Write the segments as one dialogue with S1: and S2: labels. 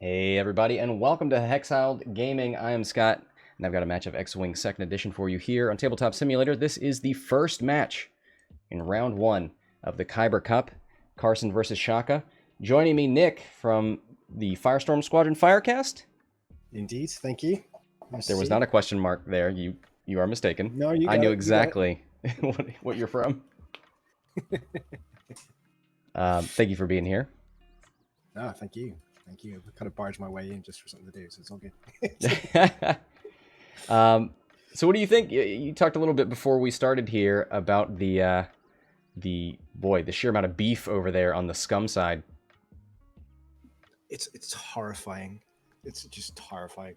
S1: Hey everybody, and welcome to Hexiled Gaming. I am Scott, and I've got a match of X-Wing 2nd Edition for you here on Tabletop Simulator. This is the first match in round one of the KYBER Cup, Carson versus Shoko. Joining me, Nick, from the Firestorm Squadron Firecast.
S2: Indeed, thank you.
S1: There was not a question mark there. You are mistaken.
S2: No, you got
S1: I knew
S2: it,
S1: exactly what you're from. Thank you for being here.
S2: No, thank you. Thank you. I kind of barged my way in just for something to do, so it's all good.
S1: So what do you think? You talked a little bit before we started here about the sheer amount of beef over there on the scum side.
S2: It's horrifying. It's just horrifying.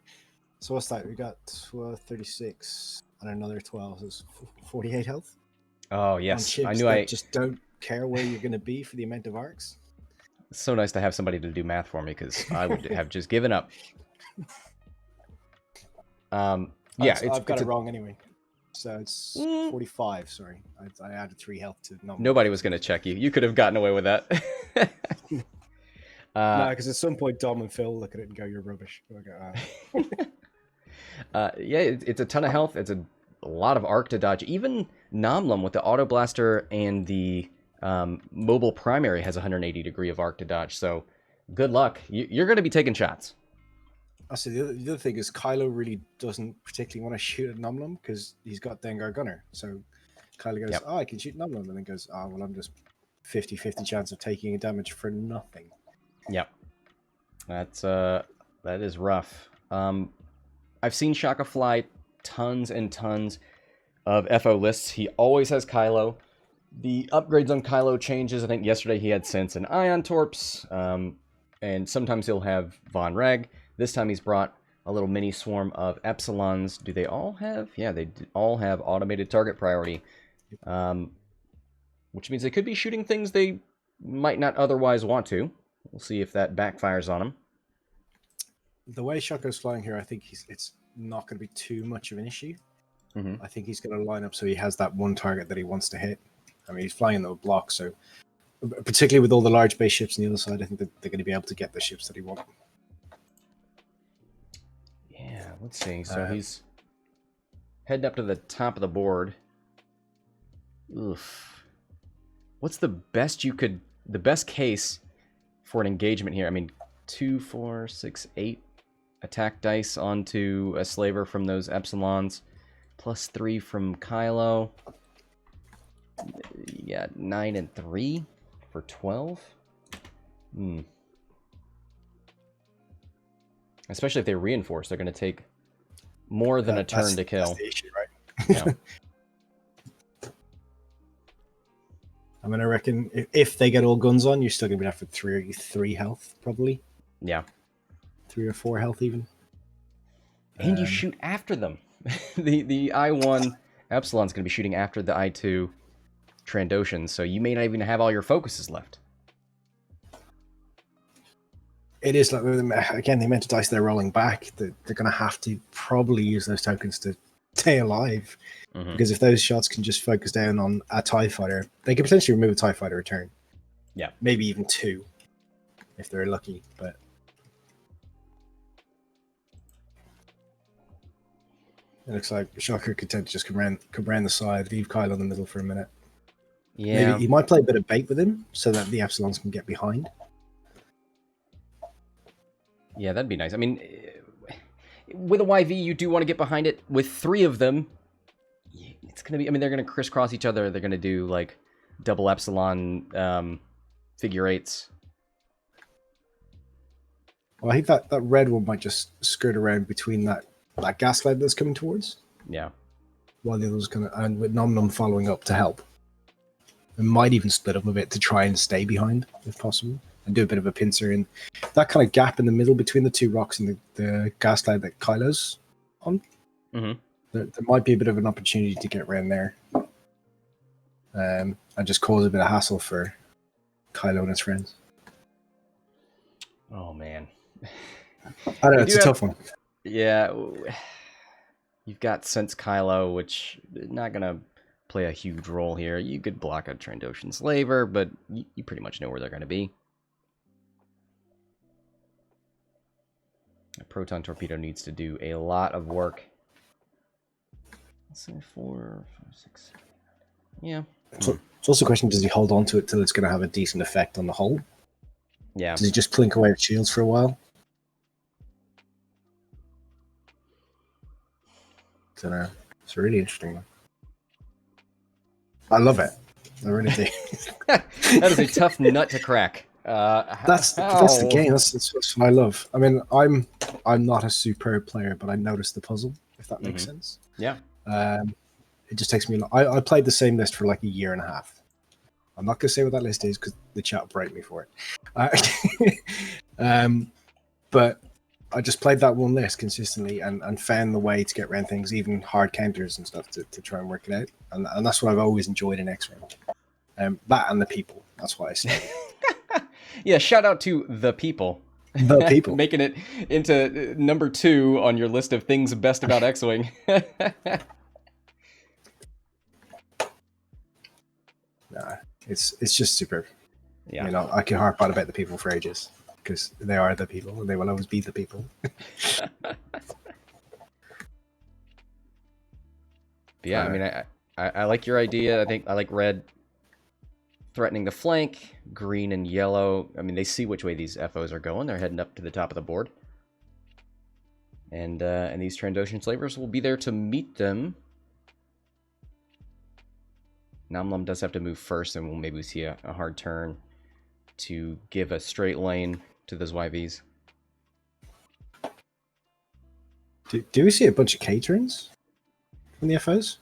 S2: So what's that? We got 36 and another 12. So it's 48 health.
S1: Oh yes, I knew.
S2: I just don't care where you're going to be for the amount of arcs.
S1: It's so nice to have somebody to do math for me because I would have just given up. Yeah,
S2: I've got it wrong anyway. So it's 45. Sorry, I added 3 health to number.
S1: Nobody was going to check you. You could have gotten away with that.
S2: No, because at some point Dom and Phil look at it and go, "You're rubbish."
S1: Yeah, it's a ton of health. It's a lot of arc to dodge. Even Lumb with the auto blaster and the mobile primary has 180 degree of arc to dodge. So good luck. You're going to be taking shots.
S2: Also, the other thing is Kylo really doesn't particularly want to shoot at Numlum because he's got Dengar Gunner. So Kylo goes,
S1: Yep.
S2: "Oh, I can shoot Numlum," and then goes, "Oh, well, I'm just 50-50 chance of taking damage for nothing."
S1: Yep. That is rough. I've seen Shoko fly tons and tons of FO lists. He always has Kylo. The upgrades on Kylo changes. I think yesterday he had Sense and Ion Torps. And sometimes he'll have Von Reg. This time he's brought a little mini swarm of Epsilons. Do they all have? Yeah, they all have automated target priority. Which means they could be shooting things they might not otherwise want to. We'll see if that backfires on him.
S2: The way Shoko's flying here, I think it's not going to be too much of an issue.
S1: Mm-hmm.
S2: I think he's going to line up so he has that one target that he wants to hit. I mean, he's flying in the block, so particularly with all the large base ships on the other side, I think that they're going to be able to get the ships that he wants.
S1: Yeah, let's see. So he's heading up to the top of the board. Oof. What's the best case for an engagement here? I mean, 2, 4, 6, 8 attack dice onto a slaver from those Epsilons, plus 3 from Kylo. Yeah, 9 and 3 for 12. Especially if they reinforce, they're going to take more than a turn to kill.
S2: That's the issue, right?
S1: Yeah.
S2: I mean, I reckon if they get all guns on, you're still going to be left with 3 health, probably.
S1: Yeah.
S2: 3 or 4 health, even.
S1: And you shoot after them. the I-1 Epsilon's going to be shooting after the I-2 Trandoshan, so you may not even have all your focuses left.
S2: It is like, again, the amount of dice they're rolling back, they're going to have to probably use those tokens to stay alive.
S1: Mm-hmm.
S2: Because if those shots can just focus down on a TIE fighter, they could potentially remove a TIE fighter a turn.
S1: Yeah.
S2: Maybe even 2, if they're lucky. But it looks like Shoko could tend to just come around the side, leave Kylo in the middle for a minute.
S1: Yeah.
S2: Maybe he might play a bit of bait with him so that the Epsilons can get behind.
S1: Yeah, that'd be nice. I mean, with a YV, you do want to get behind it. With 3 of them, it's going to be... I mean, they're going to crisscross each other. They're going to do, like, double Epsilon figure 8s.
S2: Well, I think that red one might just skirt around between that gas cloud that's coming towards.
S1: Yeah. While
S2: the others kind of... And with Nom following up to help. It might even split up a bit to try and stay behind, if possible. And do a bit of a pincer in that kind of gap in the middle between the 2 rocks and the gas cloud that Kylo's on.
S1: Mm-hmm.
S2: There might be a bit of an opportunity to get around there. And just cause a bit of hassle for Kylo and his friends.
S1: Oh, man.
S2: I don't know, it's a tough one.
S1: Yeah. You've got Sense Kylo, which is not going to play a huge role here. You could block a Trandoshan slaver, but you pretty much know where they're going to be. A proton torpedo needs to do a lot of work. Let's say 4, 5, 6, 7. Yeah.
S2: So it's also a question: does he hold on to it till it's going to have a decent effect on the hull?
S1: Yeah.
S2: Does he just plink away with shields for a while? I don't know. It's really interesting. I love it. I really do.
S1: That is a tough nut to crack.
S2: That's the game. That's what I love. I mean, I'm not a superb player, but I notice the puzzle. If that makes sense.
S1: Yeah.
S2: It just takes me. I played the same list for like a year and a half. I'm not gonna say what that list is because the chat will break me for it. But I just played that one list consistently and found the way to get around things, even hard counters and stuff, to try and work it out. And that's what I've always enjoyed in X-Wing. That and the people. That's why I say.
S1: Yeah, shout out to the people.
S2: The people.
S1: Making it into number 2 on your list of things best about X-Wing.
S2: Nah, it's just superb.
S1: Yeah.
S2: You know, I can harp on about the people for ages because they are the people and they will always be the people.
S1: But yeah, I mean, I like your idea. I think I like red threatening the flank, green and yellow. I mean, they see which way these FOs are going. They're heading up to the top of the board. And these Trandoshan slavers will be there to meet them. Lumb does have to move first, and we'll maybe see a hard turn to give a straight lane to those YVs.
S2: Do we see a bunch of K-turns from the FOs?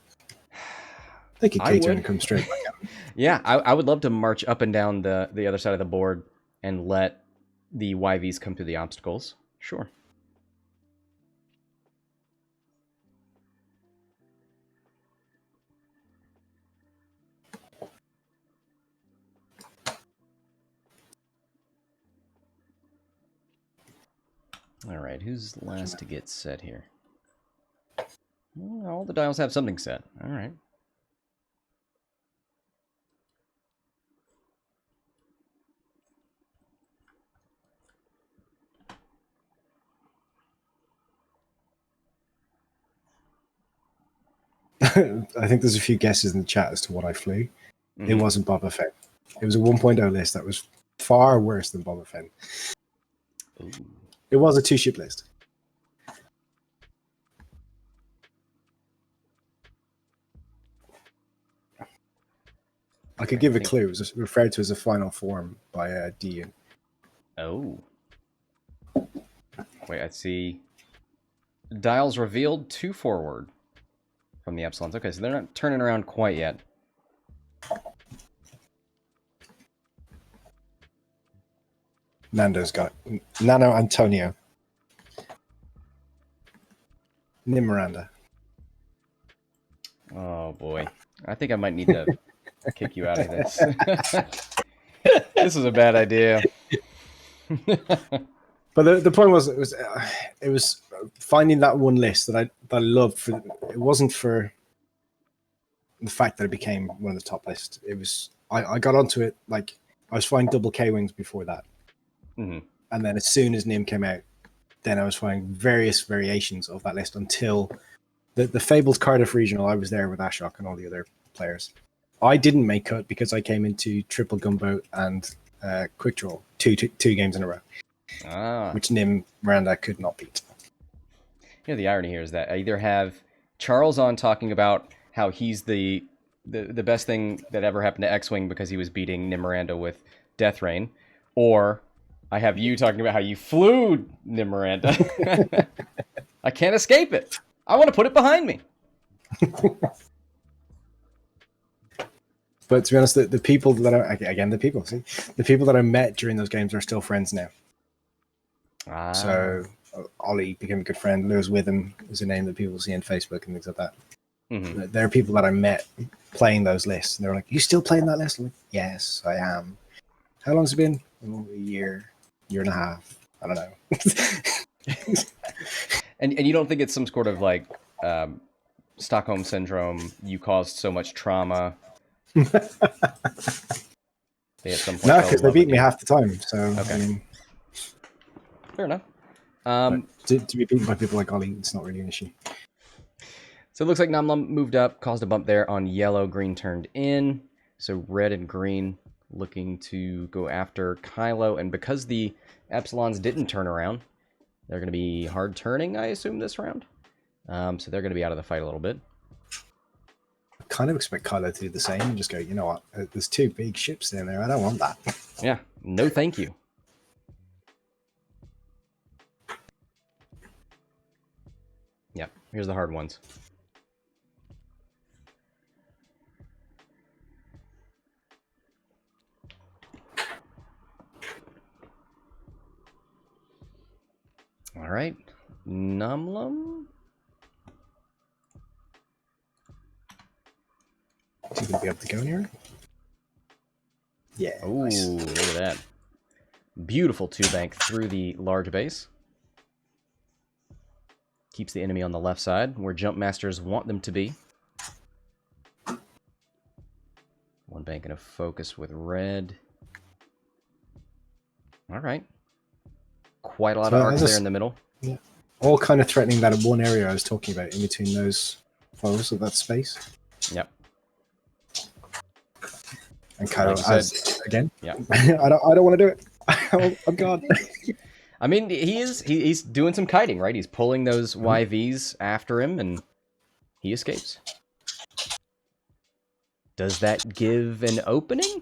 S2: They could K-turn and come straight back out.
S1: Yeah, I would love to march up and down the other side of the board and let the YVs come through the obstacles. Sure. All right, who's last to get set here? Well, all the dials have something set. All right.
S2: I think there's a few guesses in the chat as to what I flew. Mm-hmm. It wasn't Boba Fett. It was a 1.0 list that was far worse than Boba Fett. Ooh. It was a 2-ship list. I could give a clue. It was referred to as a final form by D.
S1: Oh. Wait, I see. Dials revealed 2 forward from the Epsilons. Okay, so they're not turning around quite yet.
S2: Nando's got Nano Antonio. Nim Miranda.
S1: Oh boy. I think I might need to kick you out of this. This is a bad idea.
S2: But the point was, it was finding that one list that I loved. It wasn't for the fact that it became one of the top lists. It was I got onto it like I was flying double K-wings before that, and then as soon as Nim came out, then I was flying various variations of that list until the fabled Cardiff regional. I was there with Ashok and all the other players. I didn't make cut because I came into triple gunboat and quick draw two games in a row, which Nim Miranda could not beat.
S1: You know, the irony here is that I either have Charles on talking about how he's the best thing that ever happened to X-Wing because he was beating Nim Miranda with Death Rain, or I have you talking about how you flew Nim Miranda. I can't escape it. I want to put it behind me.
S2: But to be honest, the people that the people that I met during those games are still friends now. So Ollie became a good friend. Lewis Witham is a name that people see on Facebook and things like that. Mm-hmm. There are people that I met playing those lists, and they're like, "You still playing that list?" I'm like, "Yes, I am." How long's it been? A year and a half. I don't know.
S1: And you don't think it's some sort of like Stockholm syndrome? You caused so much trauma.
S2: They at some point no, because they beat me half the time. So
S1: okay.
S2: I mean...
S1: Fair enough.
S2: To be beaten by people like Ollie, it's not really an issue.
S1: So it looks like Lumb moved up, caused a bump there on yellow. Green turned in. So red and green looking to go after Kylo. And because the Epsilons didn't turn around, they're going to be hard turning, I assume, this round. So they're going to be out of the fight a little bit.
S2: I kind of expect Kylo to do the same and just go, you know what, there's two big ships in there. I don't want that.
S1: Yeah, no thank you. Yeah, here's the hard ones. All right, Lumb.
S2: Is he going to be able to go anywhere? Yeah.
S1: Ooh,
S2: Nice.
S1: look at that. Beautiful two-bank through the large base. Keeps the enemy on the left side, where Jump Masters want them to be. One bank and a focus with red. All right. Quite a lot of arcs there in the middle.
S2: Yeah. All kind of threatening that one area I was talking about in between those foes of that space.
S1: Yep.
S2: And Kylo
S1: like
S2: again.
S1: Yeah.
S2: I don't want to do it. I'm gone.
S1: I mean, he's doing some kiting, right? He's pulling those YVs after him, and he escapes. Does that give an opening?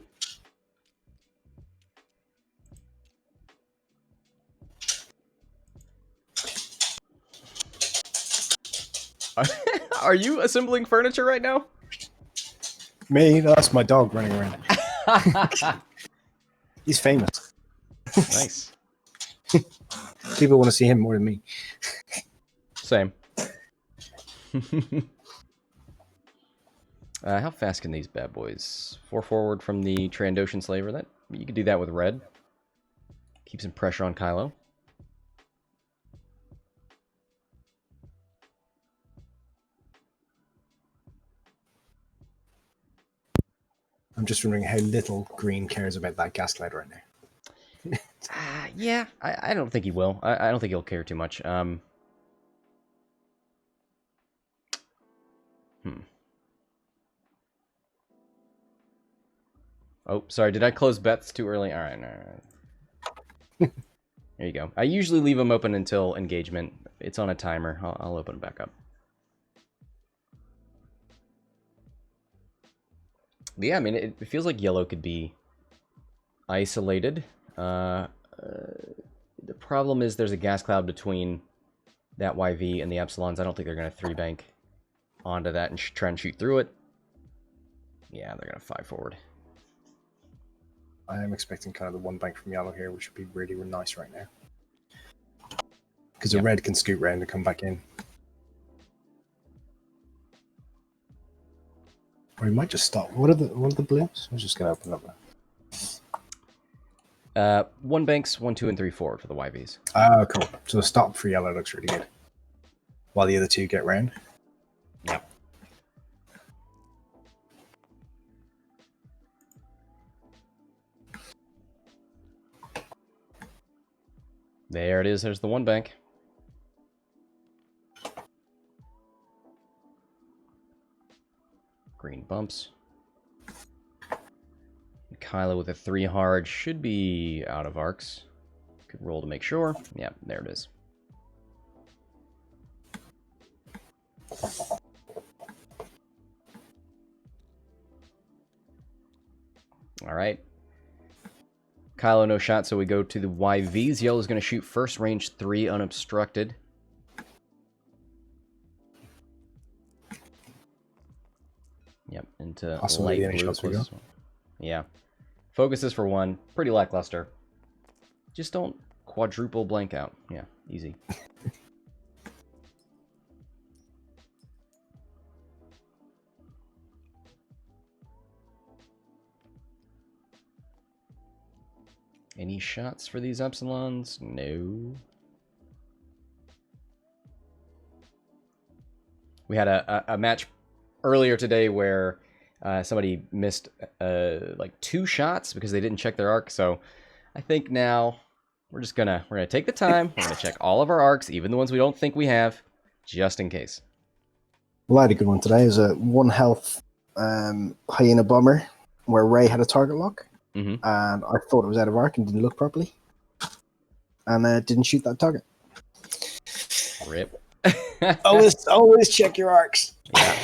S1: Are you assembling furniture right now?
S2: Me? That's my dog running around. He's famous.
S1: Nice.
S2: People want to see him more than me.
S1: Same. How fast can these bad boys? 4 forward from the Trandoshan Slaver. That you could do that with red. Keep some pressure on Kylo.
S2: I'm just wondering how little green cares about that gas cloud right now.
S1: Yeah, I don't think he will. I don't think he'll care too much. Oh, sorry. Did I close bets too early? All right. There you go. I usually leave them open until engagement. It's on a timer. I'll open it back up. But yeah, I mean, it feels like yellow could be isolated. The problem is there's a gas cloud between that YV and the Epsilons. I don't think they're going to 3-bank onto that and try and shoot through it. Yeah, they're going to 5 forward.
S2: I am expecting kind of the one bank from yellow here, which would be really, really nice right now. Because the red can scoot round and come back in. Or he might just stop. What are the blues? I'm just going to open up
S1: that. 1 banks, 1, 2, and 3 forward for the YVs.
S2: Oh, cool. So the stop for yellow looks really good. While the other two get round.
S1: Yeah. There it is. There's the 1 bank. Green bumps. Kylo with a 3 hard should be out of arcs. Could roll to make sure. Yeah, there it is. All right. Kylo no shot, so we go to the YVs. Yellow's going to shoot first range 3 unobstructed. Yep, into
S2: Possibly
S1: light blue. Yeah. Focuses for 1. Pretty lackluster. Just don't quadruple blank out. Yeah, easy. Any shots for these Epsilons? No. We had a match earlier today where somebody missed like 2 shots because they didn't check their arc. So I think now we're gonna take the time. We're gonna check all of our arcs, even the ones we don't think we have, just in case.
S2: Well, I had a good one today. It was a 1 health hyena bomber where Ray had a target lock,
S1: Mm-hmm.
S2: and I thought it was out of arc and didn't look properly, and didn't shoot that target.
S1: Rip.
S2: always check your arcs.
S1: Yeah.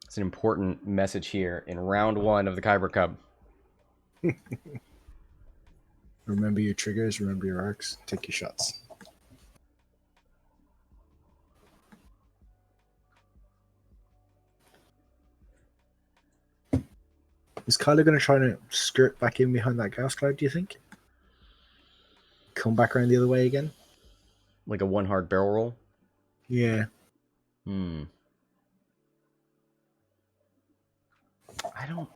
S1: It's an important message here in round 1 of the KYBER Cub.
S2: Remember your triggers, remember your arcs, take your shots. Is Kylo going to try to skirt back in behind that gas cloud, do you think? Come back around the other way again?
S1: Like a 1 hard barrel roll?
S2: Yeah.
S1: I don't...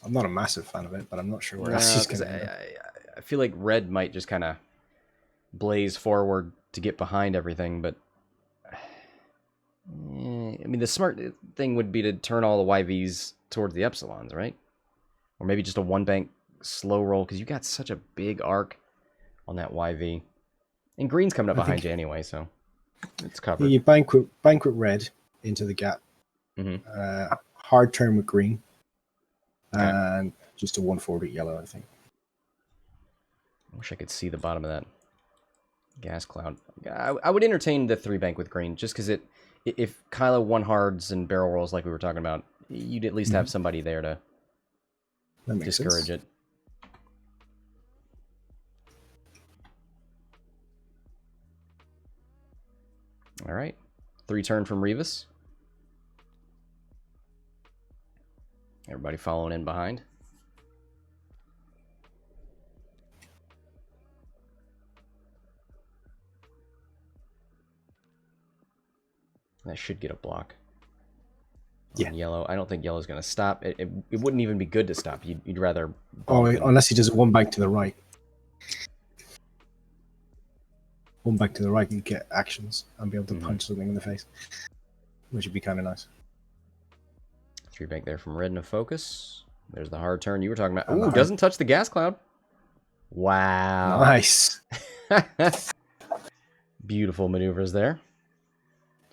S2: I'm not a massive fan of it, but I'm not sure where
S1: No,
S2: else he's
S1: because
S2: going to
S1: I feel like Red might just kind of blaze forward to get behind everything, but... I mean, the smart thing would be to turn all the YVs towards the Epsilons, right? Or maybe just a 1-bank slow roll, because you got such a big arc on that YV. And green's coming up behind you anyway, so it's covered.
S2: You banquet red into the gap.
S1: Mm-hmm.
S2: Hard turn with green.
S1: Okay.
S2: And just a 140 yellow, I think.
S1: I wish I could see the bottom of that gas cloud. I would entertain the 3-bank with green, just because if Kylo 1 hards and barrel rolls like we were talking about, you'd at least have somebody there to discourage it. All right. 3 turn from Rivas. Everybody following in behind. That should get a block.
S2: Yeah.
S1: Yellow. I don't think yellow's going to stop. It wouldn't even be good to stop. You'd rather...
S2: unless he does 1 bank to the right. 1 bank to the right and get actions and be able to punch something in the face. Which would be kind of nice.
S1: 3-bank there from Red in a focus. There's the hard turn you were talking about. Ooh, doesn't touch the gas cloud. Wow.
S2: Nice.
S1: Beautiful maneuvers there.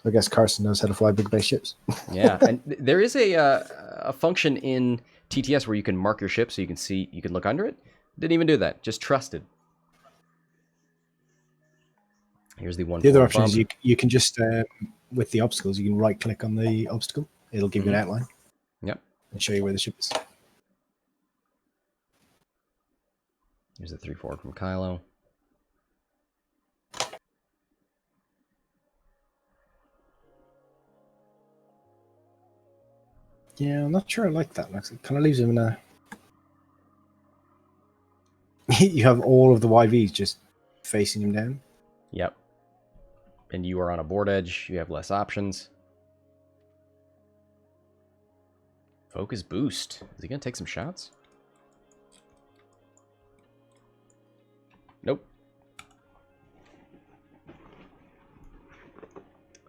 S2: I guess Carson knows how to fly big base ships.
S1: Yeah, and there is a function in TTS where you can mark your ship so you can look under it. Didn't even do that. Just trusted. Here's the 1.
S2: The other option is you can just with the obstacles you can right click on the obstacle. It'll give you an outline.
S1: Yep.
S2: And show you where the ship is.
S1: Here's the 3-4 from Kylo.
S2: Yeah, I'm not sure I like that. It kind of leaves him in a... You have all of the YVs just facing him down.
S1: Yep. And you are on a board edge. You have less options. Focus boost. Is he going to take some shots? Nope.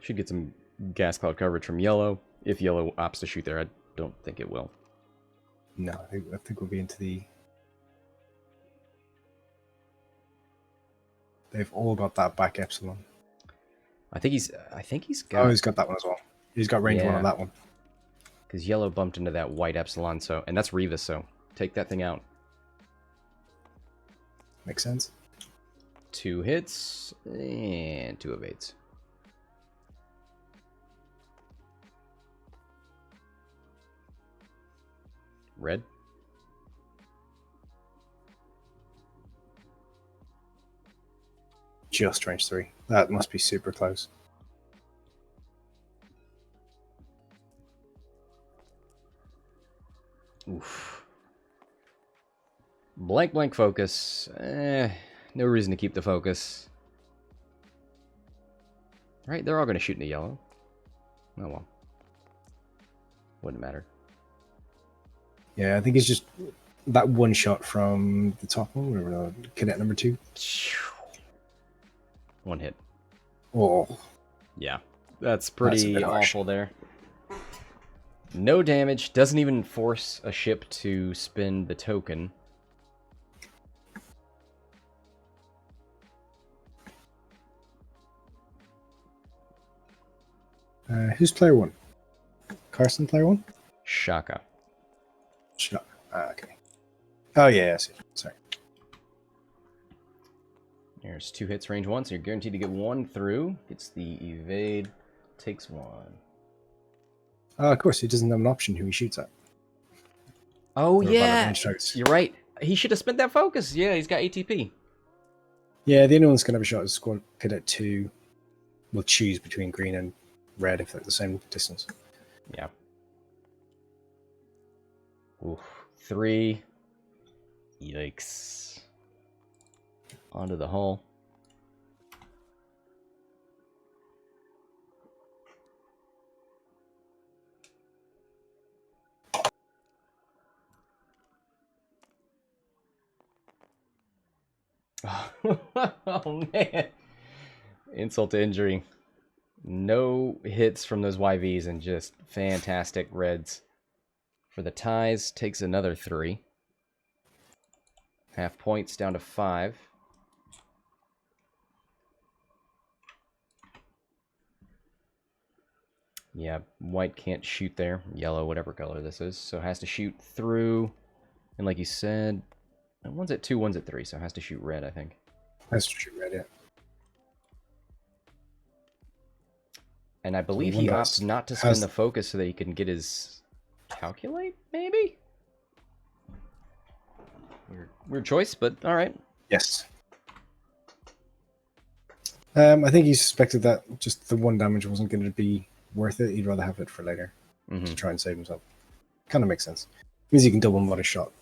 S1: Should get some gas cloud coverage from yellow. If yellow opts to shoot there, I don't think it will.
S2: No, I think we'll be into the... They've all got that back Epsilon.
S1: I think he's got...
S2: Oh, he's got that one as well. He's got range 1 on that one.
S1: Because yellow bumped into that white Epsilon, and that's Rivas, so take that thing out.
S2: Makes sense.
S1: 2 hits and 2 evades. Red.
S2: Just range 3. That must be super close.
S1: Oof. Blank focus. No reason to keep the focus. Right, they're all going to shoot into yellow. Oh well. Wouldn't matter.
S2: Yeah, I think it's just that one shot from the top one, whatever, cadet number 2.
S1: 1 hit.
S2: Oh.
S1: Yeah, that's pretty awful there. No damage. Doesn't even force a ship to spend the token.
S2: Who's player one? Carson, player one?
S1: Shaka.
S2: Shot. Okay. Oh, yeah, I see. Sorry.
S1: There's 2 hits, range 1, so you're guaranteed to get 1 through. Gets the evade, takes 1.
S2: Of course, he doesn't have an option who he shoots at.
S1: Oh,
S2: Or
S1: yeah.
S2: range targets.
S1: You're right. He should have spent that focus. Yeah, he's got ATP.
S2: Yeah, the only one that's going to have a shot is Squad Cadet 2. Will choose between green and red if they're the same distance.
S1: Yeah. Oof. 3. Yikes. Onto the hull. Oh, man. Insult to injury. No hits from those YVs and just fantastic reds. For the ties, takes another 3. Half points down to 5. Yeah, white can't shoot there. Yellow, whatever color this is. So has to shoot through. And like you said, one's at 2, one's at 3. So has to shoot red, I think.
S2: Has to shoot red, yeah.
S1: And I believe he opts not to spin the focus so that he can get his calculate, maybe? Weird choice, but all right.
S2: Yes. I think he suspected that just the 1 damage wasn't going to be worth it. He'd rather have it for later to try and save himself. Kind of makes sense. Means he can double what a shot.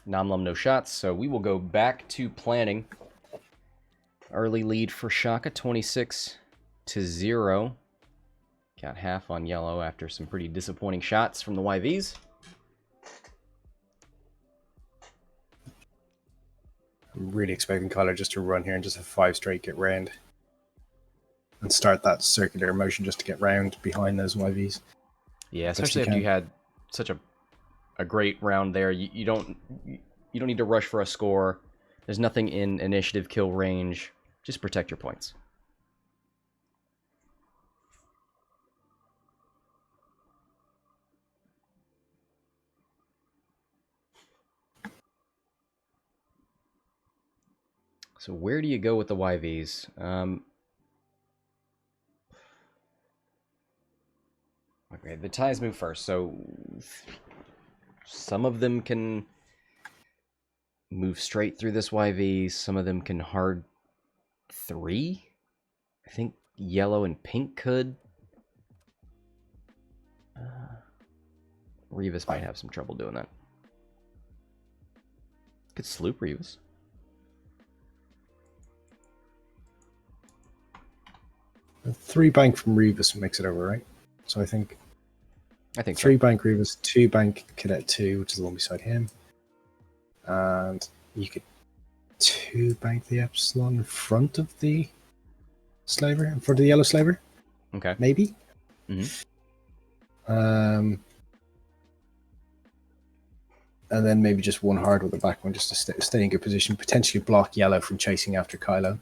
S1: Lumb, no shots, so we will go back to planning. Early lead for Shaka, 26-0. Got half on yellow after some pretty disappointing shots from the YVs.
S2: I'm really expecting Kylo just to run here and just have 5 straight get round. And start that circular motion just to get round behind those YVs.
S1: Yeah, especially after you had such a great round there. You don't need to rush for a score. There's nothing in initiative kill range. Just protect your points. So where do you go with the YVs? Okay, the ties move first, so some of them can move straight through this YV. Some of them can hard 3. I think yellow and pink could. Rivas might have some trouble doing that. Could sloop Rivas.
S2: A 3 bank from Rivas makes it over, right? So I think 3 bank Rivas, 2 bank Cadet 2, which is the one beside him. And you could 2 bank the Epsilon in front of the slaver, in front of the yellow slaver.
S1: Okay.
S2: Maybe. And then maybe just 1 hard with the back one just to stay in good position. Potentially block yellow from chasing after Kylo.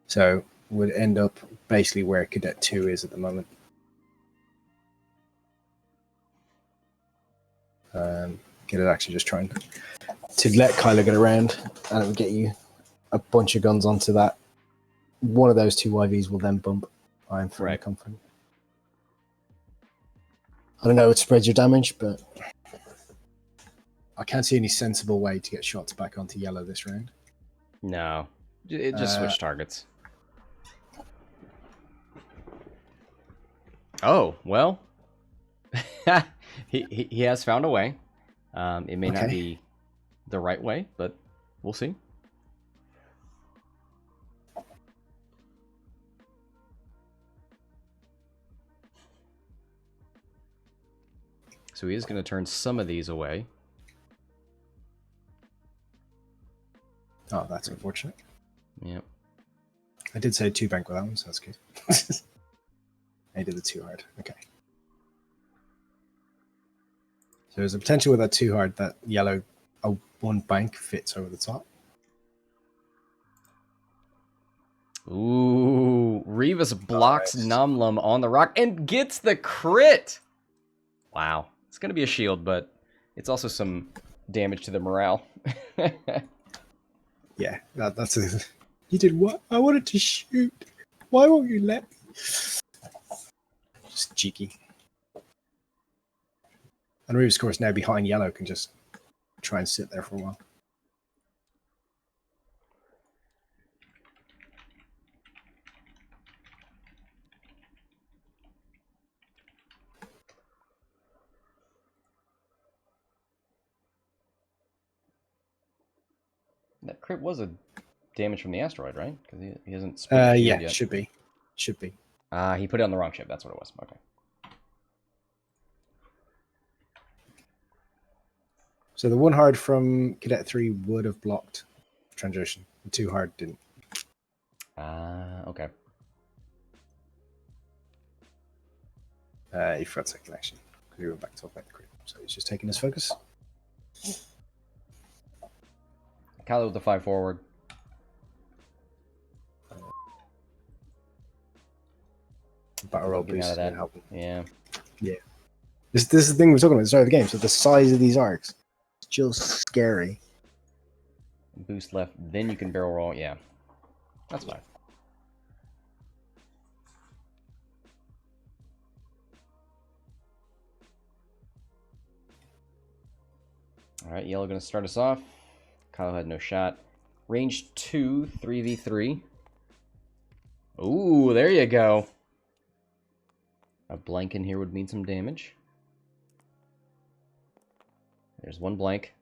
S2: So would end up basically where Cadet 2 is at the moment. Get it actually just trying to let Kylo get around, and it will get you a bunch of guns onto that. One of those 2 YVs will then bump. I'm fairly confident. I don't know, it spreads your damage, but I can't see any sensible way to get shots back onto yellow this round.
S1: No, it just switch targets. Oh, well, he has found a way. It may not be the right way, but we'll see. So he is going to turn some of these away.
S2: Oh, that's unfortunate.
S1: Yep.
S2: I did say 2 bank with that one, so that's good. I did the 2 hard. Okay. So there's a potential with that 2 hard that yellow, a 1 bank fits over the top.
S1: Ooh, Rivas blocks Lumb on the rock and gets the crit. Wow. It's going to be a shield, but it's also some damage to the morale.
S2: Yeah, that's a... You did what? I wanted to shoot. Why won't you let me? Just cheeky. And Rivas, of course, now behind yellow can just try and sit there for a while.
S1: That crit was a damage from the asteroid, right? Because he hasn't
S2: Yeah,
S1: yet.
S2: should be. Should be.
S1: He put it on the wrong ship. That's what it was. Okay.
S2: So the 1 hard from Cadet 3 would have blocked Trandoshan. The 2 hard didn't.
S1: Okay.
S2: He forgot second action. Because he went back to top the crit. So he's just taking his focus.
S1: Kylo with the 5 forward.
S2: Battle roll
S1: Getting
S2: boost
S1: out of that.
S2: help.
S1: Yeah.
S2: Yeah. This is the thing we're talking about at the start of the game. So the size of these arcs is just scary.
S1: Boost left, then you can barrel roll. Yeah. That's fine. Alright, yellow going to start us off. Kylo had no shot. Range 2, 3v3. Ooh, there you go. A blank in here would mean some damage. There's 1 blank.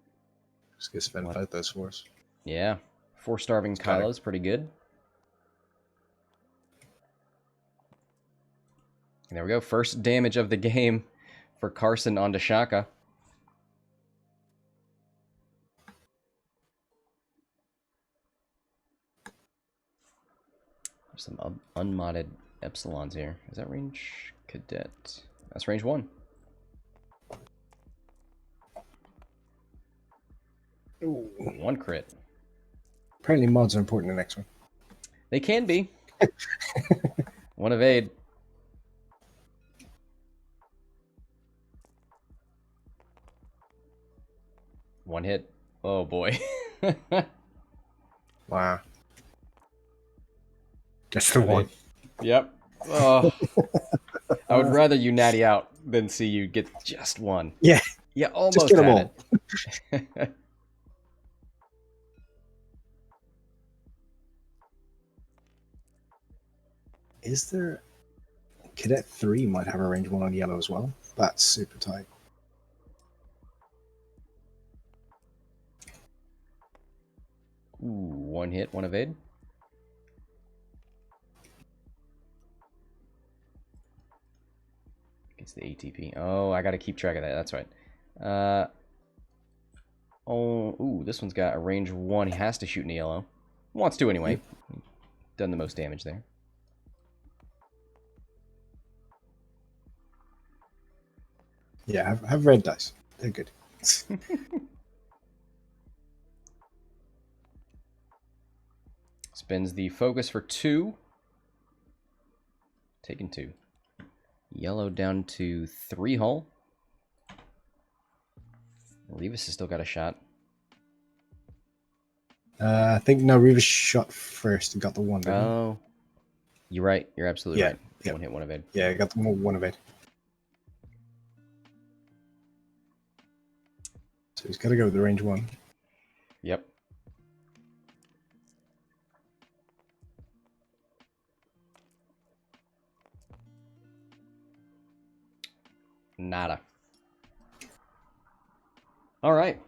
S2: Just gonna spend both those for us.
S1: Yeah. 4 starving Kylo is pretty good. And there we go. First damage of the game for Carson onto Shaka. There's some unmodded Epsilons here. Is that range Cadet? That's range 1.
S2: Ooh.
S1: 1 crit.
S2: Apparently mods are important in the next one.
S1: They can be. 1 evade. One hit. Oh boy.
S2: Wow. Just the 1.
S1: Yep. Oh. I would rather you natty out than see you get just 1.
S2: Yeah.
S1: Yeah, almost
S2: Just get them
S1: had
S2: all.
S1: it.
S2: Is there... Cadet 3 might have a range 1 on yellow as well. That's super tight.
S1: Ooh, 1 hit, 1 evade. Gets the ATP. Oh, I gotta keep track of that. That's right. Ooh, this one's got a range 1. He has to shoot in the yellow. Wants to anyway. Done the most damage there.
S2: Yeah, have red dice. They're good.
S1: Spins the focus for 2. Taking 2. Yellow down to 3 hull. Rivas has still got a shot.
S2: I think no, Rivas shot first and got the 1.
S1: Oh. You're right. You're absolutely right.
S2: Yeah.
S1: 1 hit, 1 evade.
S2: Yeah, got the 1 evade. So he's got to go with the range 1.
S1: Yep. Nada. All right.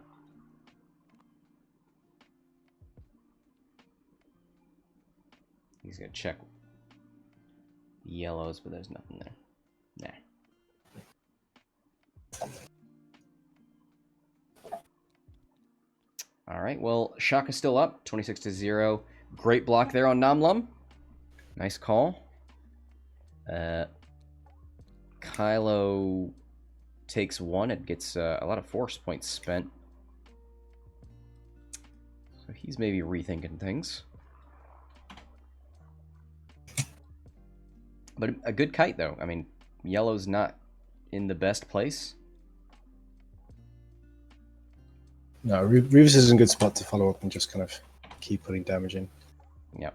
S1: He's going to check yellows, but there's nothing there. Nah. All right. Well, Shaka's still up, 26-0. Great block there on Lumb. Nice call. Kylo takes one. It gets a lot of force points spent. So he's maybe rethinking things. But a good kite, though. I mean, yellow's not in the best place.
S2: No, Rivas is a good spot to follow up and just kind of keep putting damage in.
S1: Yep.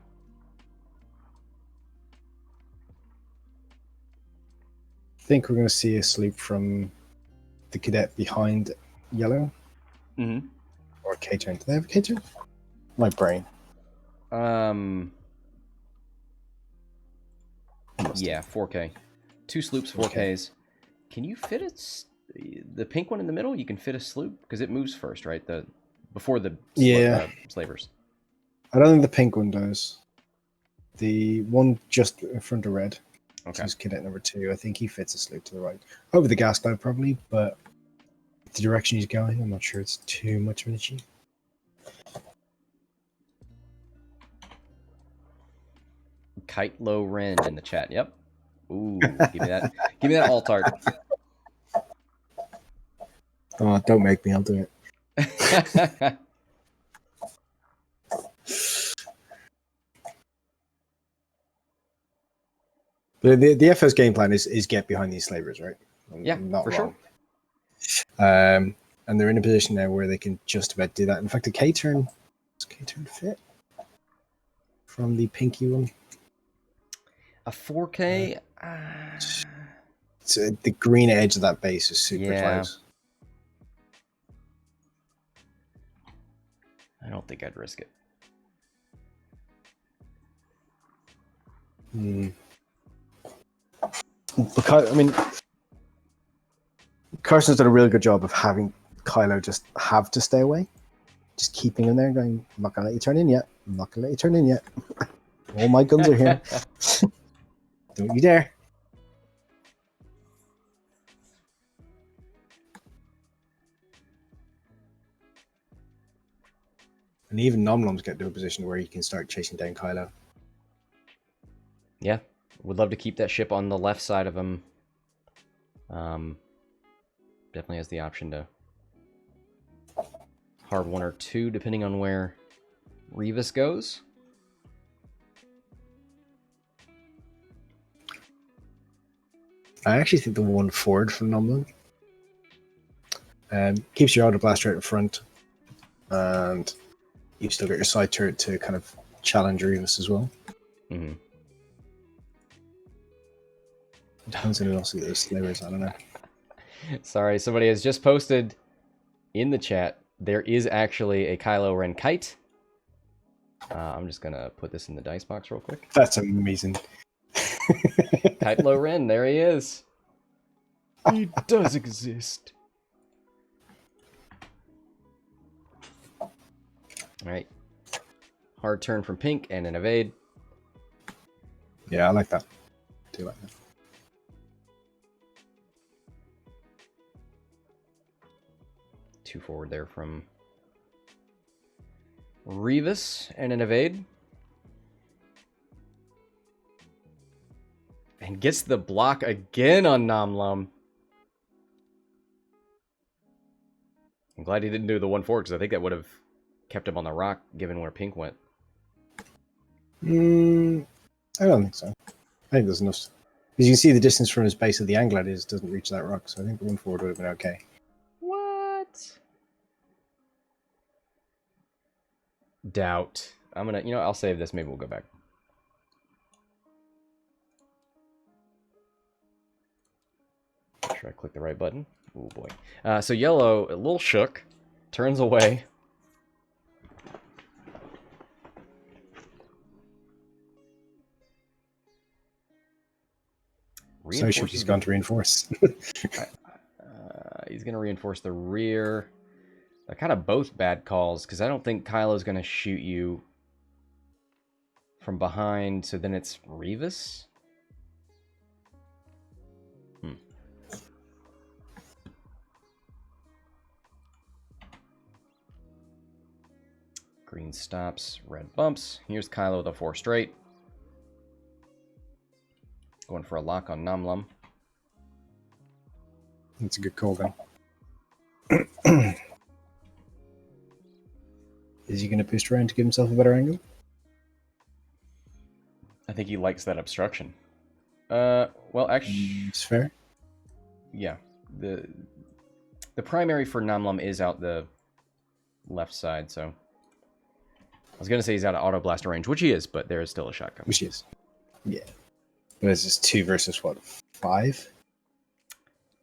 S2: I think we're going to see a sloop from the cadet behind yellow.
S1: Mm-hmm.
S2: Or a K-turn. Do they have a K-turn? My brain.
S1: Yeah, 4K. 2 sloops, 4Ks.
S2: Okay.
S1: Can you fit the pink one in the middle? You can fit a sloop? Because it moves first, right? Before the slavers.
S2: I don't think the pink one does. The one just in front of red, which is cadet number 2, I think he fits a sloop to the right. Over the gas cloud, probably, but the direction he's going, I'm not sure it's too much of an issue.
S1: Kylo Ren in the chat. Yep. Ooh, give me that. Give me that alt art.
S2: Oh, don't make me. I'll do it. The FO's game plan is get behind these slavers, right?
S1: Yeah,
S2: I'm not
S1: for
S2: wrong.
S1: Sure.
S2: And they're in a position now where they can just about do that. In fact, a K-turn, does K-turn fit from the pinky one?
S1: A 4K?
S2: So the green edge of that base is super close.
S1: I don't think I'd risk it.
S2: Because, I mean, Carson's done a really good job of having Kylo just have to stay away. Just keeping him there going, I'm not going to let you turn in yet. I'm not going to let you turn in yet. All my guns are here. Don't you dare. And even Nomlum's get to a position where he can start chasing down Kylo.
S1: Yeah, would love to keep that ship on the left side of him. Definitely has the option to hard 1 or 2, depending on where Rivas goes.
S2: I actually think the one forward from Nomlum keeps your auto blaster out in front, and you still got your side turret to kind of challenge Rivas as well.
S1: Mm-hmm.
S2: Depends on who else those slavers, I don't know.
S1: Sorry, somebody has just posted in the chat, there is actually a Kylo Ren kite. I'm just going to put this in the dice box real quick.
S2: That's amazing.
S1: Kylo Ren, there he is. He does exist. Alright. Hard turn from pink and an evade.
S2: Yeah, I like that. I do like that.
S1: Two forward there from Rivas and an evade. And gets the block again on Nomlum. I'm glad he didn't do the 1 forward, because I think that would have kept him on the rock, given where pink went.
S2: I don't think so. I think there's enough. Because you can see the distance from his base of the angle it is doesn't reach that rock, so I think the 1 forward would have been okay.
S1: What? Doubt. I'm gonna, I'll save this. Maybe we'll go back. Make sure I click the right button. Oh boy. So yellow, a little shook, turns away.
S2: So he's gone to reinforce.
S1: He's going to reinforce the rear. They're kind of both bad calls, because I don't think Kylo's going to shoot you from behind, so then it's Rivas? Green stops, red bumps. Here's Kylo with a 4 straight. Going for a lock on Lumb.
S2: That's a good call, then. Is he going to push around to give himself a better angle?
S1: I think he likes that obstruction. Well, actually...
S2: It's fair.
S1: Yeah. The primary for Lumb is out the left side, so... I was going to say he's out of Auto Blaster range, which he is, but there is still a shot coming.
S2: Which he is. Yeah. What is this, 2 versus what, 5?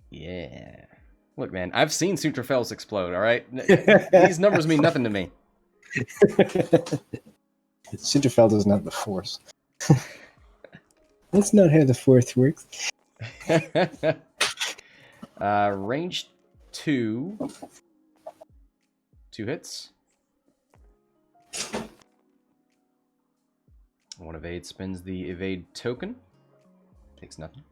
S1: Yeah. Look, man, I've seen Sutrafels explode, all right? These numbers mean nothing to me.
S2: Sinterfell doesn't have the force. That's not how the force works.
S1: Range 2. 2 hits. One evade spends the evade token. Takes nothing.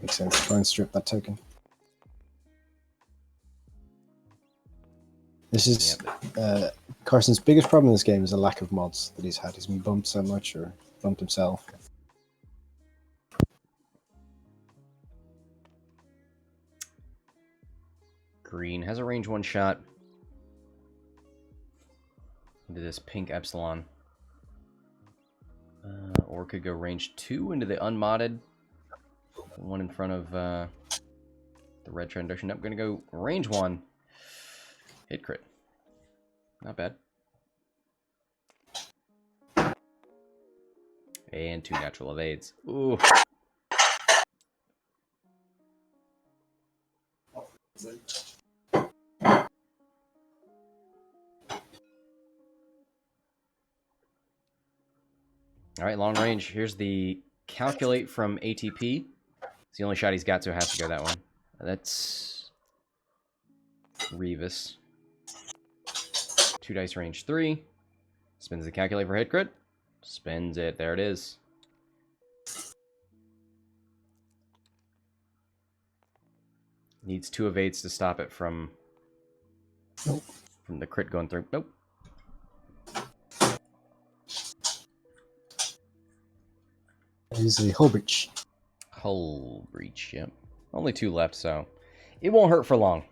S2: Makes sense. Try and strip that token. This is Carson's biggest problem in this game is a lack of mods that he's had. He's been bumped so much or bumped himself.
S1: Green has a range 1 shot into this pink Epsilon. Or could go range 2 into the unmodded one in front of the red Trandoshan. I'm going to go range 1. Hit crit. Not bad. And 2 natural evades. Ooh. All right, long range. Here's the calculate from ATP. It's the only shot he's got, so it has to go that one. That's Rivas. 2 dice range 3. Spins the calculate for hit crit. Spins it. There it is. Needs 2 evades to stop it from the crit going through. Nope.
S2: He's a hull breach.
S1: Hull breach, yep. Only 2 left, so it won't hurt for long.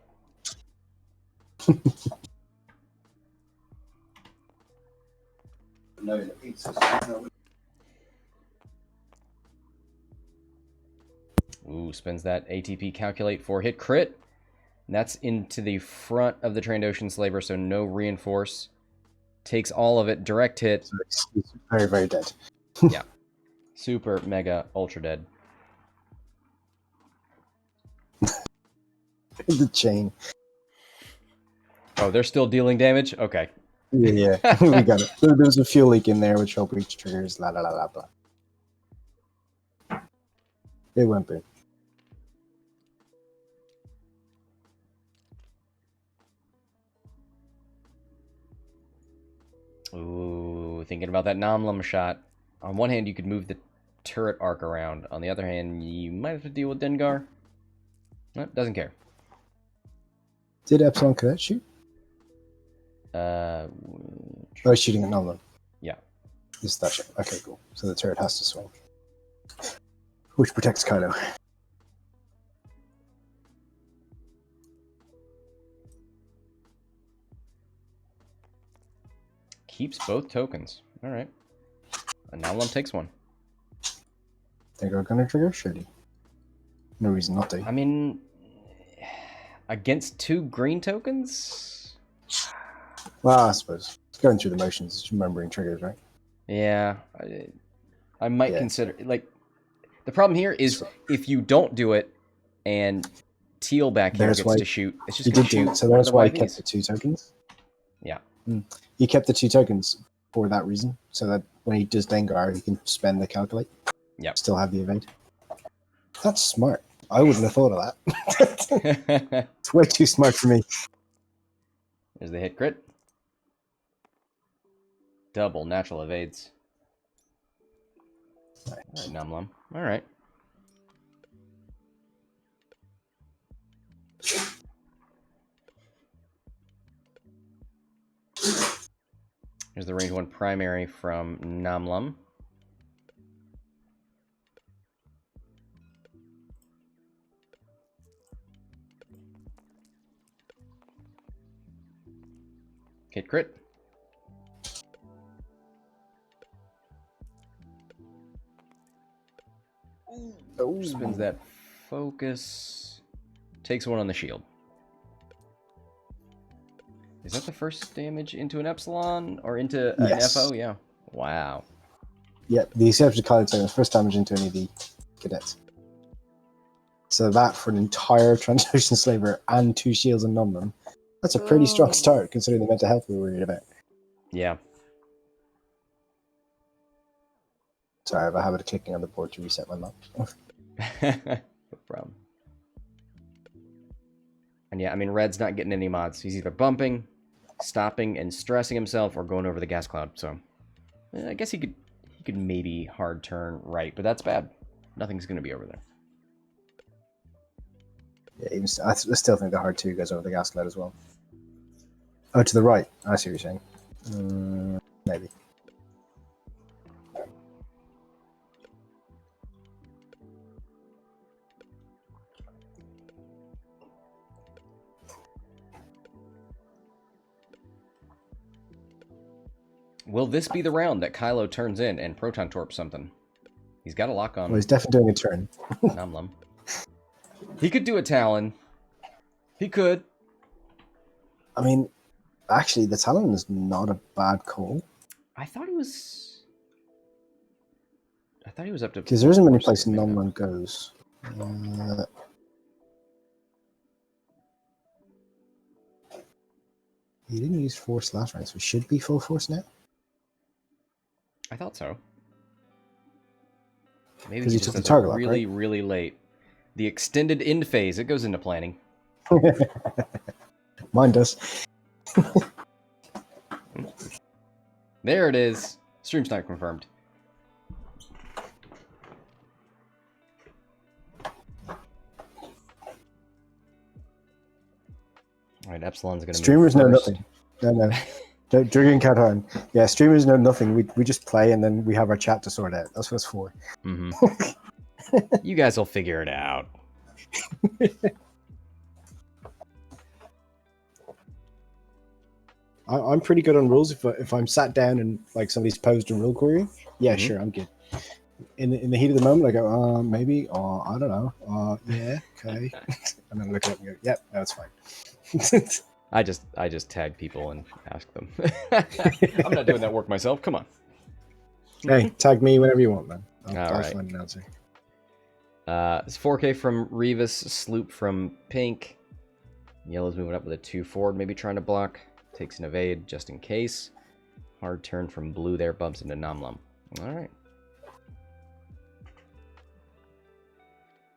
S1: Ooh, spends that ATP calculate for hit crit. And that's into the front of the Trandoshan Slaver, so no reinforce. Takes all of it, direct hit.
S2: So he's very, very dead.
S1: Yeah. Super, mega, ultra dead.
S2: The chain.
S1: Oh, they're still dealing damage? Okay.
S2: Yeah, we got it. There was a fuel leak in there, which hull breach triggers, la la la la blah. It went big.
S1: Ooh, thinking about that Nomlum shot. On one hand, you could move the turret arc around. On the other hand, you might have to deal with Dengar. Nope, doesn't care.
S2: Did Epsilon Cadet shoot? Oh, he's shooting at Nomlum.
S1: Yeah.
S2: This is that shot. Okay, cool. So the turret has to swing. Which protects Kylo.
S1: Keeps both tokens. Alright. And Nomlum takes one.
S2: Think we're gonna trigger? Should he? No reason not to.
S1: I mean, against 2 green tokens?
S2: Well, I suppose. It's going through the motions, it's remembering triggers, right?
S1: Yeah. I might consider... Like, the problem here is if you don't do it and Teal back here gets to shoot, it's just going to shoot.
S2: So that's why he kept the 2 tokens?
S1: Yeah.
S2: He kept the 2 tokens for that reason, so that when he does Dengar, he can spend the calculate.
S1: Yep.
S2: Still have the evade. That's smart. I wouldn't have thought of that. It's way too smart for me.
S1: There's the hit crit. Double natural evades. Alright, Nomlum. Alright. Here's the range 1 primary from Lumb. Hit crit.
S2: Oh,
S1: Spins that focus. Takes one on the shield. Is that the first damage into an Epsilon or into an
S2: Yes.
S1: FO? Yeah. Wow.
S2: Yeah, the exception to Kylo the first damage into any of the cadets. So that for an entire Trandoshan slaver and 2 shields and numb them, that's a pretty strong start considering the mental health we were worried about.
S1: Yeah.
S2: Sorry, I have a habit of clicking on the board to reset my map.
S1: No problem. And yeah, I mean, Red's not getting any mods. He's either bumping, stopping, and stressing himself, or going over the gas cloud. So, I guess he could maybe hard turn right, but that's bad. Nothing's going to be over there.
S2: Yeah, even I still think the hard 2 goes over the gas cloud as well. Oh, to the right. I see what you're saying. Maybe.
S1: Will this be the round that Kylo turns in and Proton Torps something? He's got a lock on.
S2: Well, he's definitely doing a turn.
S1: Lumb. He could do a Talon. He could.
S2: I mean, actually, the Talon is not a bad call.
S1: I thought he was up to...
S2: Because there isn't many places Numb goes. He didn't use force last round, so he should be full force now.
S1: I thought so. Maybe
S2: He
S1: he
S2: took
S1: just
S2: the
S1: does
S2: target
S1: it
S2: lock,
S1: really,
S2: right?
S1: really late. The extended end phase, it goes into planning.
S2: Mine does.
S1: There it is. Stream snipe confirmed. Alright, Epsilon's gonna
S2: Streamers
S1: move
S2: know
S1: first.
S2: nothing. No. Drinking cat on. Yeah, streamers know nothing. We just play and then we have our chat to sort out. That's what it's for.
S1: Mm-hmm. You guys will figure it out.
S2: I'm pretty good on rules. If I'm sat down and like somebody's posed a rule query, yeah, sure, I'm good. In the heat of the moment, I go, maybe, I don't know, yeah, okay, and then look at it and go, yep, no, it's fine.
S1: I just tag people and ask them. I'm not doing that work myself. Come on.
S2: Hey, tag me whenever you want, man. I'll
S1: right.
S2: find an answer.
S1: It's 4K from Rivas, Sloop from Pink. Yellow's moving up with a 2 forward, maybe trying to block. Takes an evade just in case. Hard turn from Blue there, bumps into Lumb. Alright.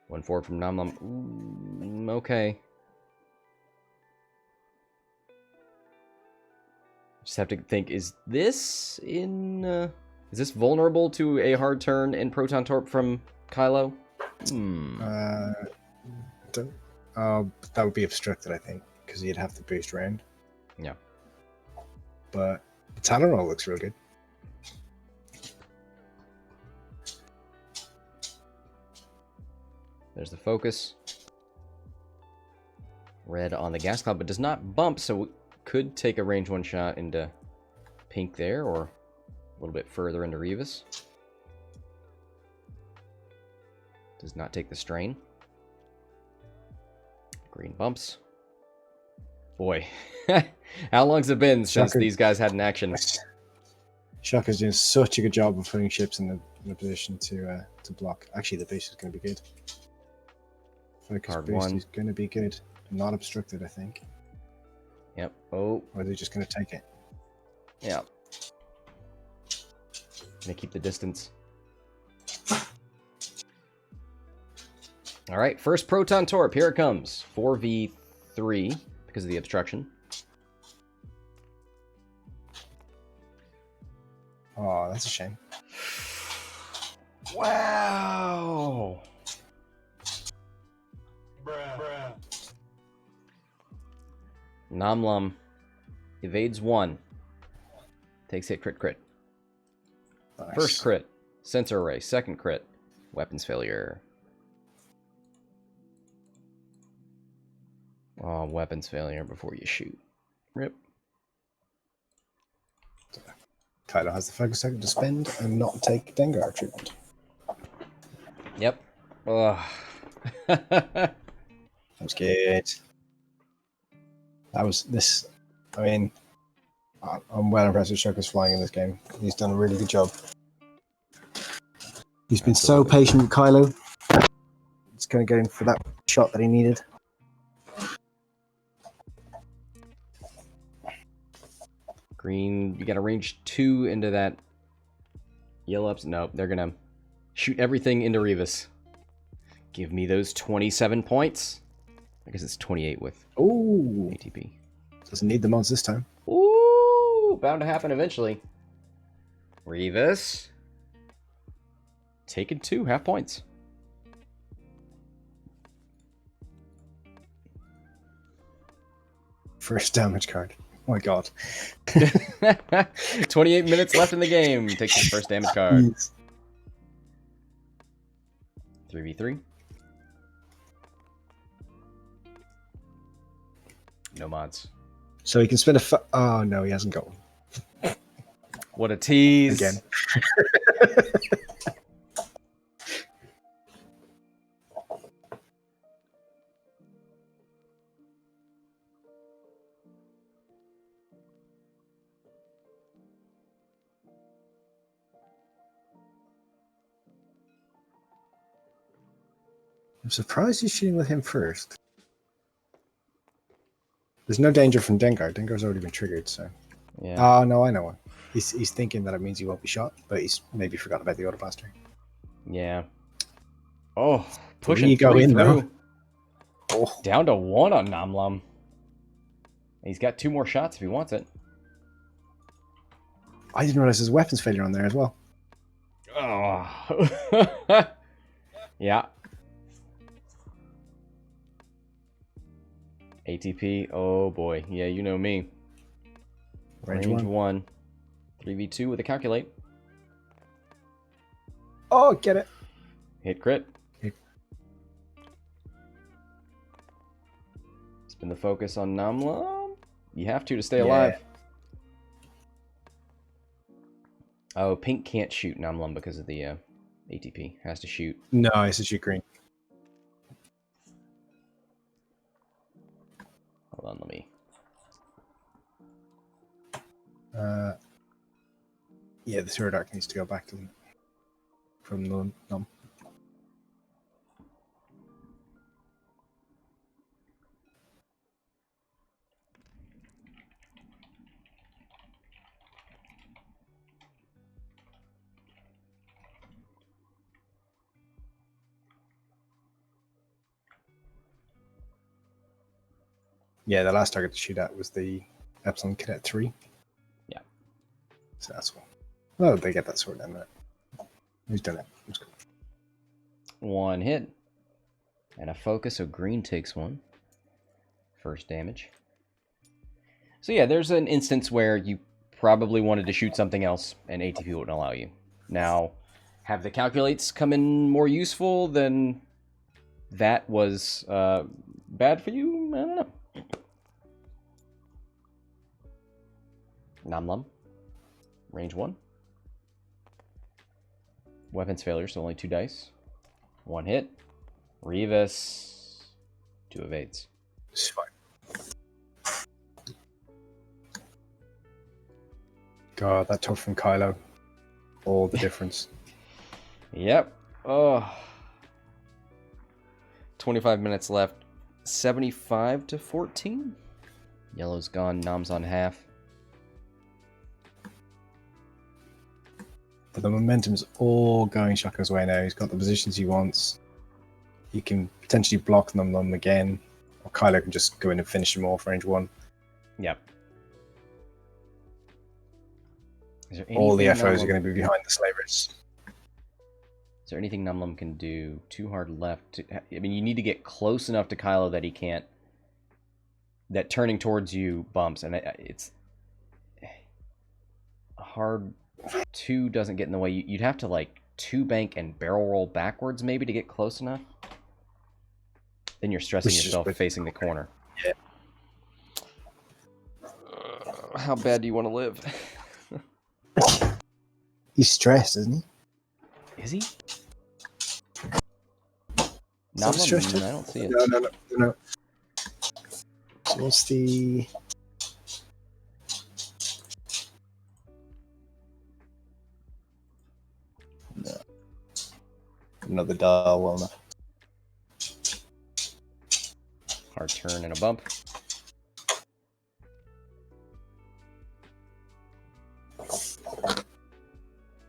S1: 1 forward from Lumb. Okay. Just have to think, is this vulnerable to a hard turn in Proton Torp from Kylo?
S2: That would be obstructed, I think, because you'd have to boost round.
S1: Yeah.
S2: But the Talon roll looks real good.
S1: There's the focus. Red on the gas cloud, but does not bump, so it could take a range 1 shot into Pink there, or a little bit further into Rivas. Does not take the strain. Green bumps. Boy, how long's it been since these guys had an action?
S2: Shoko's doing such a good job of putting ships in the position to block. Actually, the boost is going to be good. Focus
S1: Card
S2: boost
S1: 1.
S2: is going to be good. Not obstructed, I think.
S1: Yep. Oh.
S2: Or are they just going to take it?
S1: Yeah. Gonna keep the distance. All right, first Proton Torp. Here it comes. 4v3 because of the obstruction.
S2: Oh, that's a shame.
S1: Wow. Lumb evades 1. Takes hit, crit, crit.
S2: Nice.
S1: First crit. Sensor array. Second crit. Weapons failure. Oh, weapons failure before you shoot. Rip.
S2: Kylo has the focus second to spend and not take Dengar treatment.
S1: Yep. Oh.
S2: That was good. That was this. I mean, I'm well impressed with Shoko's flying in this game. He's done a really good job. He's been so patient with Kylo. It's going to get him for that shot that he needed.
S1: Green, you got to range 2 into that yellow ups. Nope, they're going to shoot everything into Rivas. Give me those 27 points. I guess it's 28 with
S2: Ooh.
S1: ATP.
S2: Doesn't need the mods this time.
S1: Ooh, bound to happen eventually. Rivas. Taken 2, half points.
S2: First damage card. Oh my god.
S1: 28 minutes left in the game. Takes his first damage card.
S2: Yes.
S1: 3v3. No mods.
S2: So he can spend a... Oh, no, he hasn't got one.
S1: What a tease.
S2: Again. I'm surprised he's shooting with him first. There's no danger from Dengar. Dengar's already been triggered, so...
S1: Yeah.
S2: Oh, no, I know one. He's thinking that it means he won't be shot, but he's maybe forgotten about the auto blaster.
S1: Yeah. Oh, pushing
S2: Three go
S1: 3
S2: in,
S1: through.
S2: though. Oh.
S1: Down to 1 on Lumb. He's got 2 more shots if he wants it.
S2: I didn't realize there's weapons failure on there as well.
S1: Oh. Yeah. ATP. Oh boy. Yeah, you know me.
S2: Range
S1: 1. 3v2 with a calculate.
S2: Oh, get it.
S1: Hit crit.
S2: Hit.
S1: Spin the focus on Lumb. You have to stay alive. Oh, pink can't shoot Lumb because of the ATP. Has to shoot.
S2: No, it's a shoot green.
S1: Hold on, let me.
S2: Yeah, the third arc needs to go back to them from the Lumb. Yeah, the last target to shoot at was the Epsilon Cadet 3.
S1: Yeah.
S2: So that's one. Well, they get that sorted out. Right? Who's done it? That's cool.
S1: 1 hit. And a focus, so green takes 1. First damage. So yeah, there's an instance where you probably wanted to shoot something else, and ATP wouldn't allow you. Now, have the calculates come in more useful than that was bad for you? I don't know. Lumb. Range 1. Weapons failure, so only 2 dice. 1 hit. Rivas. 2 evades.
S2: It's fine. God, that tough from Kylo. All the difference.
S1: Yep. Oh. 25 minutes left. 75 to 14. Yellow's gone. Nom's on half.
S2: But the momentum's all going Shoko's way now. He's got the positions he wants. He can potentially block them again. Or Kylo can just go in and finish him off range 1.
S1: Yep.
S2: All the FOs are going to be behind the slavers.
S1: Is there anything Lumb can do? Too hard left. I mean, you need to get close enough to Kylo that he can't... That turning towards you bumps. And it's... Oh, hard 2 doesn't get in the way. You'd have to like 2 bank and barrel roll backwards maybe to get close enough. Then you're stressing yourself facing the corner.
S2: Yeah.
S1: How bad do you want to live?
S2: He's stressed, isn't he?
S1: Is he?
S2: Not stressed.
S1: I don't see it.
S2: No. So what's the... No. Another dial, well enough.
S1: Hard turn and a bump.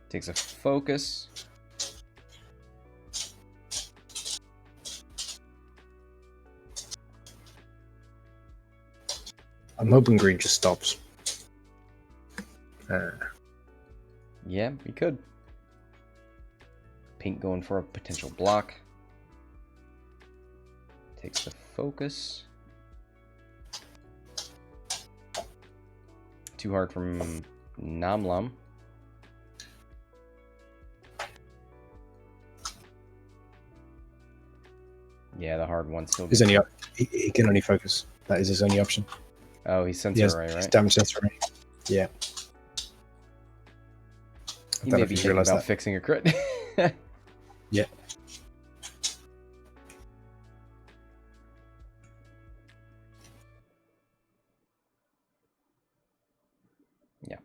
S1: Takes a focus.
S2: I'm hoping green just stops.
S1: Yeah, he could. Pink going for a potential block. Takes the focus. Too hard from Lumb. Yeah, the hard one still.
S2: He can only focus. That is his only option.
S1: Oh, he's sensor array, right?
S2: He's damage sensor array. Yeah.
S1: He may be thinking about fixing a crit.
S2: Yeah.
S1: Yeah,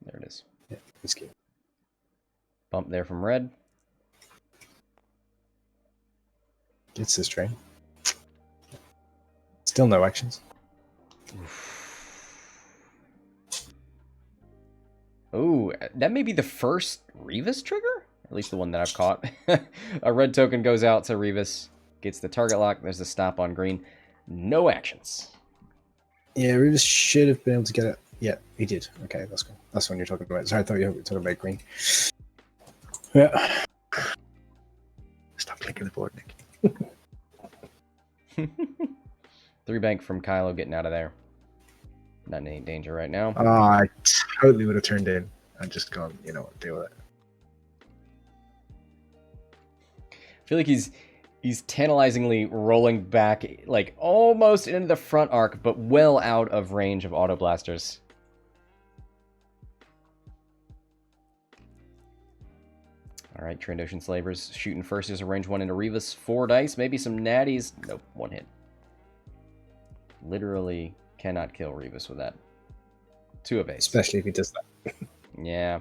S1: there it is.
S2: Yeah, it's good.
S1: Bump there from red.
S2: Gets this train. Still no actions.
S1: Ooh, that may be the first Rivas trigger? At least the one that I've caught. A red token goes out to Rivas. Gets the target lock. There's the stop on green. No actions.
S2: Yeah, Rivas should have been able to get it. Yeah, he did. Okay, that's cool. That's what you're talking about. Sorry, I thought you were talking about green. Yeah. Stop clicking the board, Nick.
S1: 3 bank from Kylo getting out of there. Not in any danger right now.
S2: I totally would have turned in and just gone, you know what, deal with it.
S1: I feel like he's tantalizingly rolling back, like almost into the front arc, but well out of range of auto blasters. All right, Trandoshan Slavers shooting first. There's a range 1 into Rivas. 4 dice, maybe some natties. Nope, 1 hit. Literally cannot kill Rivas with that. 2 evade.
S2: Especially if he does that.
S1: Yeah.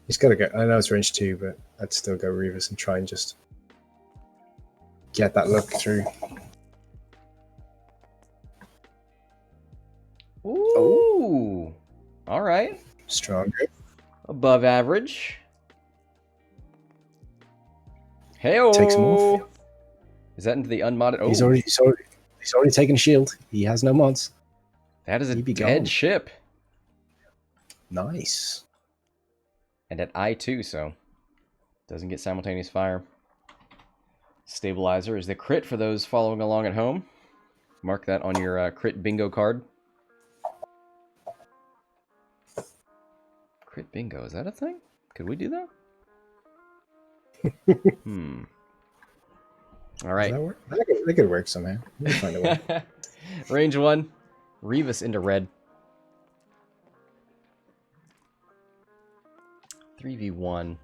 S2: He's got to go. I know it's range 2, but I'd still go Rivas and try and just get that look through.
S1: Ooh. All right.
S2: Stronger.
S1: Above average. Hey-oh.
S2: Takes him off.
S1: Is that into the unmodded? Oh.
S2: He's already taken shield. He has no mods.
S1: That is a dead ship.
S2: Nice.
S1: And at I2, so doesn't get simultaneous fire. Stabilizer is the crit for those following along at home. Mark that on your crit bingo card. Crit bingo, is that a thing? Could we do that? All right.
S2: Does that work? That could work somehow. We'll find a way.
S1: Range 1. Rivas into red. 3v1.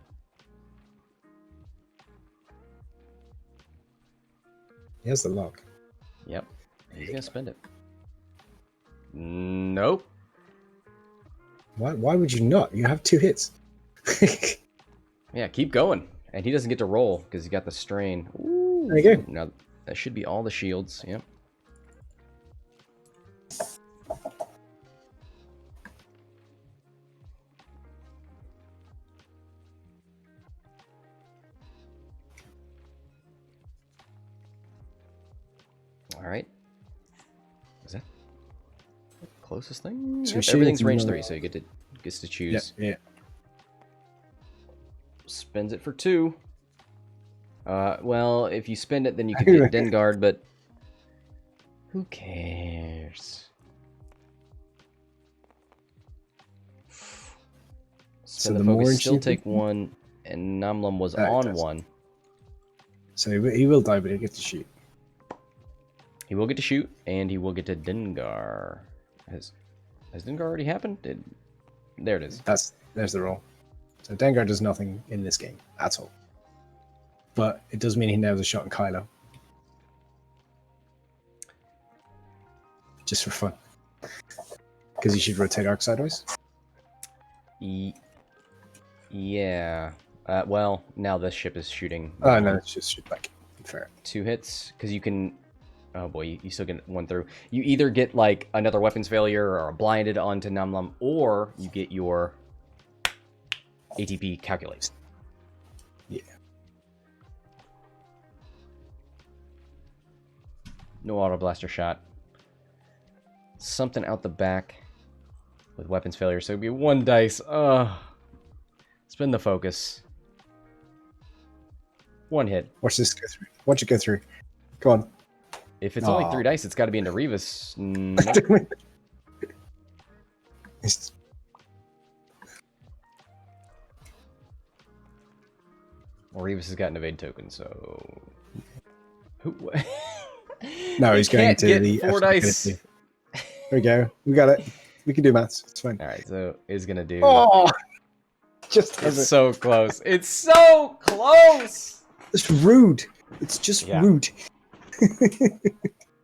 S2: He has the lock.
S1: Yep. He's going to spend it. Nope.
S2: Why would you not? You have 2 hits.
S1: Yeah, keep going. And he doesn't get to roll because he got the strain. Ooh.
S2: There you go.
S1: Now, that should be all the shields. Yep. All right. Is that the closest thing?
S2: So
S1: Yep, everything's range 3, so you gets to choose.
S2: Yeah.
S1: spends it for 2. Well, if you spend it, then you could get Dengard, but who cares? Spend the focus, still take 1, and Namlum was on 1.
S2: So he will die, but he'll get to shoot.
S1: He will get to shoot, and he will get to Dengar. Has Dengar already happened? There it is.
S2: There's the roll. So Dengar does nothing in this game at all. But it does mean he now has a shot in Kylo. Just for fun. Because he should rotate arc sideways.
S1: Yeah. Well, now this ship is shooting.
S2: Oh, no, it's just shoot back. Fair.
S1: 2 hits, because you can... Oh boy, you still get 1 through. You either get, like, another weapons failure or blinded onto Namlum, or you get your ATP calculated.
S2: Yeah.
S1: No auto blaster shot. Something out the back with weapons failure, so it'd be 1 dice. Spin the focus. 1 hit.
S2: Watch this go through. Watch it go through. Go on.
S1: If it's only 3 dice, it's got to be into Rivas. Nope. Well, Rivas has got an evade token, so... Who?
S2: No, he's going to the
S1: 4 dice.
S2: There we go. We got it. We can do maths. It's fine.
S1: All right, so is going to do...
S2: Oh! Just
S1: it's so close. It's so close!
S2: It's rude. It's just rude.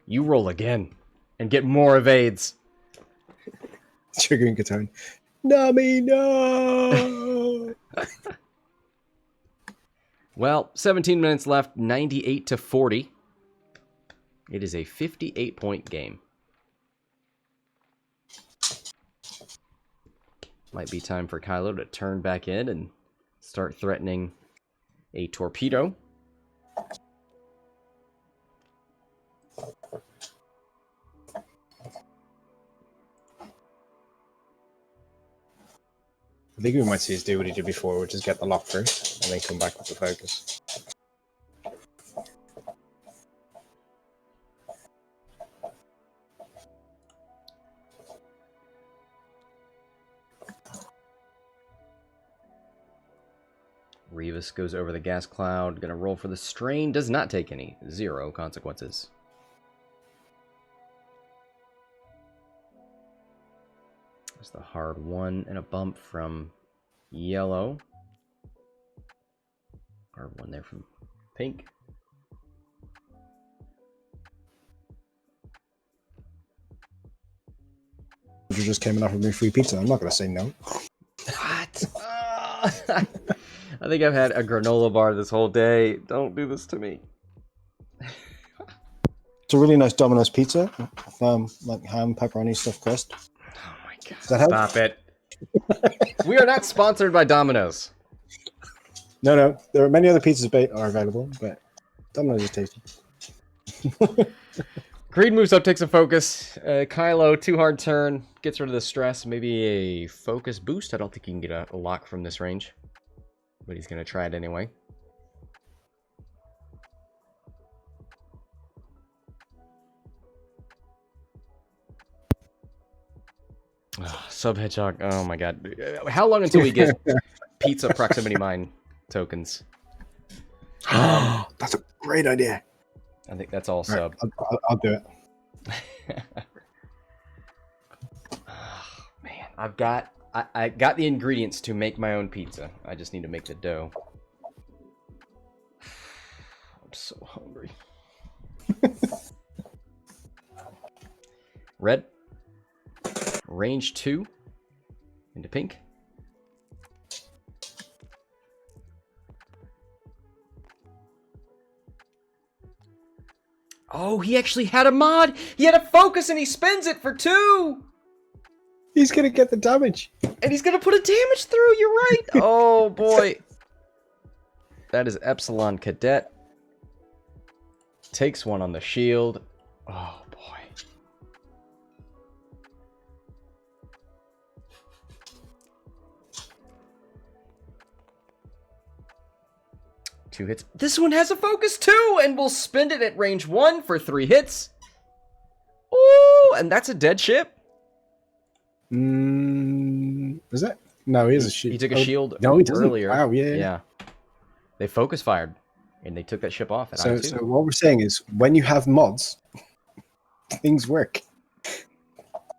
S1: You roll again and get more evades.
S2: Triggering Katone. Nami, no!
S1: Well, 17 minutes left, 98 to 40. It is a 58-point game. Might be time for Kylo to turn back in and start threatening a torpedo.
S2: I think we might see us do what he did before, which is get the lock first, and then come back with the focus.
S1: Rivas goes over the gas cloud, gonna roll for the strain, does not take any. 0 consequences. There's the hard 1 and a bump from yellow. Hard 1 there from pink.
S2: You just came and offered me free pizza. I'm not going to say no.
S1: What? I think I've had a granola bar this whole day. Don't do this to me.
S2: It's a really nice Domino's pizza. Like ham, pepperoni, stuffed crust.
S1: Oh my god.
S2: Does that help?
S1: Stop it. We are not sponsored by Domino's.
S2: No. There are many other pizzas are available, but Domino's is tasty.
S1: Creed moves up, takes a focus. Kylo, 2 hard turn, gets rid of the stress. Maybe a focus boost. I don't think you can get a lock from this range. But he's going to try it anyway. Sub Hedgehog. Oh my god. How long until we get pizza proximity mine tokens?
S2: That's a great idea.
S1: I think that's all sub.
S2: Right, I'll do it.
S1: Oh, man, I got the ingredients to make my own pizza. I just need to make the dough. I'm so hungry. Red. Range 2. Into pink. Oh, he actually had a mod. He had a focus and he spends it for 2.
S2: He's going to get the damage.
S1: And he's going to put a damage through. You're right. Oh, boy. That is Epsilon Cadet. Takes 1 on the shield. Oh, boy. 2 hits. This one has a focus too, and we'll spend it at range 1 for 3 hits. Ooh, and that's a dead ship.
S2: Is that? No, he has a shield.
S1: He took a shield
S2: no, he doesn't.
S1: earlier.
S2: Wow, yeah.
S1: Yeah. They focus fired, and they took that ship off at
S2: So,
S1: I2.
S2: so what we're saying is, when you have mods, things work.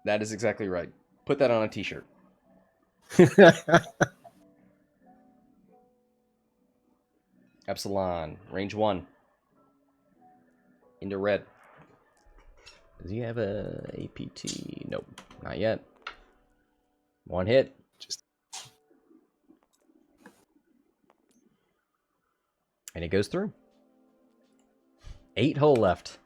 S1: That is exactly right. Put that on a t-shirt. Epsilon, range 1. Into red. Does he have a APT? Nope, not yet. 1 hit. And it goes through. 8 hull left.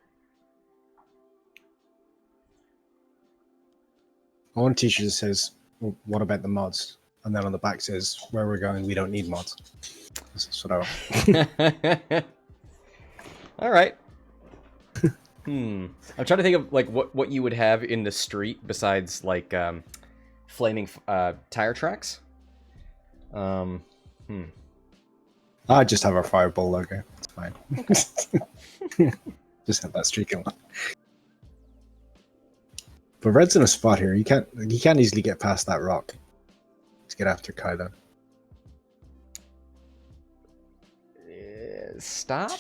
S2: I want a t-shirt that says, well, what about the mods? And then on the back says, where we're going, we don't need mods. That's what I want.
S1: All right. I'm trying to think of like what you would have in the street besides like flaming tire tracks.
S2: I just have our fireball logo. It's fine. Just have that streak on. But Red's in a spot here. He can't easily get past that rock. Let's get after Kylo.
S1: Stop.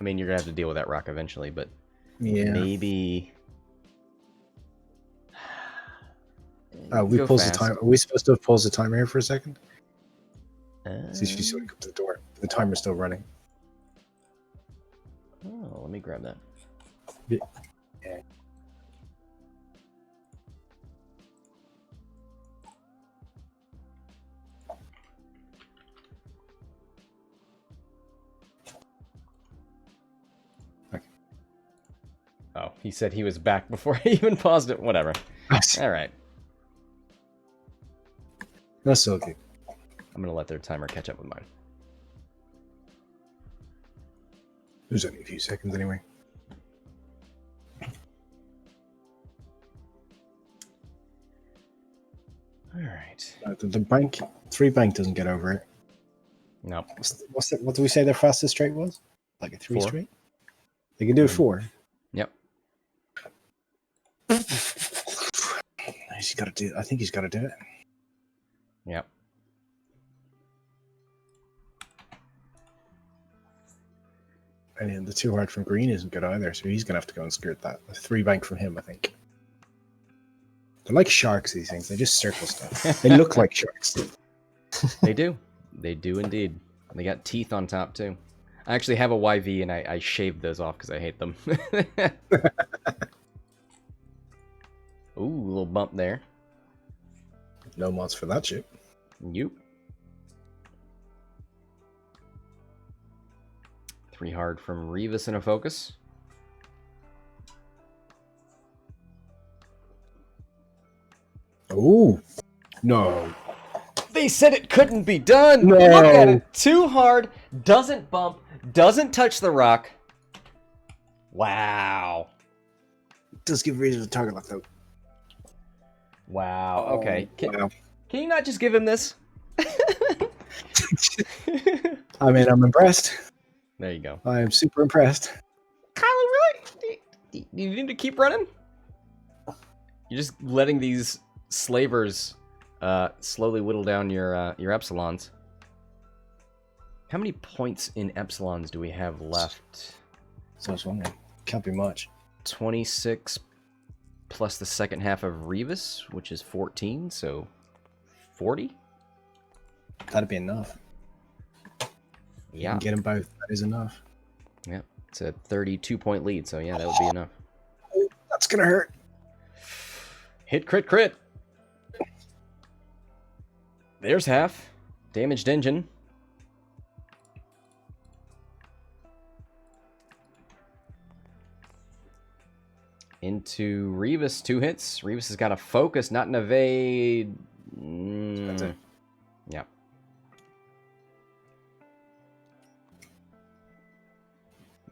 S1: I mean, you're gonna have to deal with that rock eventually, but
S2: yeah,
S1: maybe.
S2: We pause the time. Are we supposed to pause the timer here for a second? See if she's going to come to the door. The timer's still running.
S1: Oh, let me grab that.
S2: Yeah. Okay.
S1: Oh, he said he was back before I even paused it. Whatever. All right.
S2: That's okay.
S1: I'm gonna let their timer catch up with mine.
S2: There's only a few seconds anyway.
S1: All right.
S2: The bank, 3 bank doesn't get over it.
S1: No.
S2: What's it? What do we say their fastest straight was? Like a 3
S1: 4.
S2: straight? They can do a 4.
S1: Yep.
S2: He's got to do. I think he's got to do it.
S1: Yep.
S2: And the 2 hard from green isn't good either, so he's gonna have to go and skirt that. A 3 bank from him, I think. They're like sharks, these things. They just circle stuff. They look like sharks.
S1: They do. They do indeed. And they got teeth on top too. I actually have a YV and I shaved those off because I hate them. Ooh, a little bump there.
S2: No mods for that shit.
S1: Yup. 3 hard from Rivas in a focus.
S2: Ooh. No.
S1: They said it couldn't be done.
S2: No.
S1: Look at it. 2 hard. Doesn't bump. Doesn't touch the rock. Wow.
S2: It does give reason to target lock though.
S1: Wow. Okay.
S2: Wow.
S1: Can you not just give him this?
S2: I mean, I'm impressed.
S1: There you go.
S2: I am super impressed.
S1: Kylo, really? Do you need to keep running? You're just letting these slavers slowly whittle down your Epsilons. How many points in Epsilons do we have left?
S2: So I was wondering. Can't be much.
S1: 26 plus the second half of Rivas, which is 14, so 40?
S2: That'd be enough.
S1: Yeah.
S2: Get them both. That is enough.
S1: Yep. It's a 32-point lead, so yeah, that would be enough.
S2: Oh, that's gonna hurt.
S1: Hit, crit, crit. There's half. Damaged engine. Into Rivas, 2 hits. Rivas has got a focus, not an evade.
S2: That's it.
S1: Yep.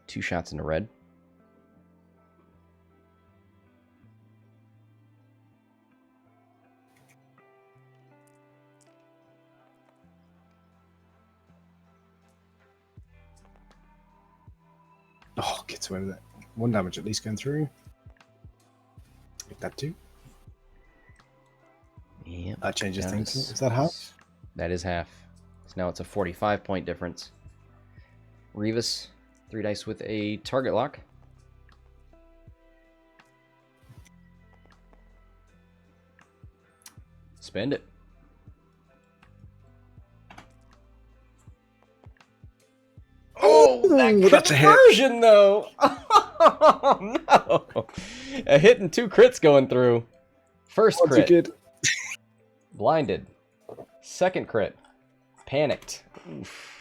S1: Two shots in the red.
S2: Oh, gets away with it. 1 damage at least going through. Get that 2.
S1: Yep.
S2: That changes things. Is that half?
S1: That is half. So now it's a 45-point difference. Rivas, 3 dice with a target lock. Spend it. Oh, that conversion, though! Oh, no! A hit and 2 crits going through. First crit.
S2: Good.
S1: Blinded. Second crit. Panicked. Oof.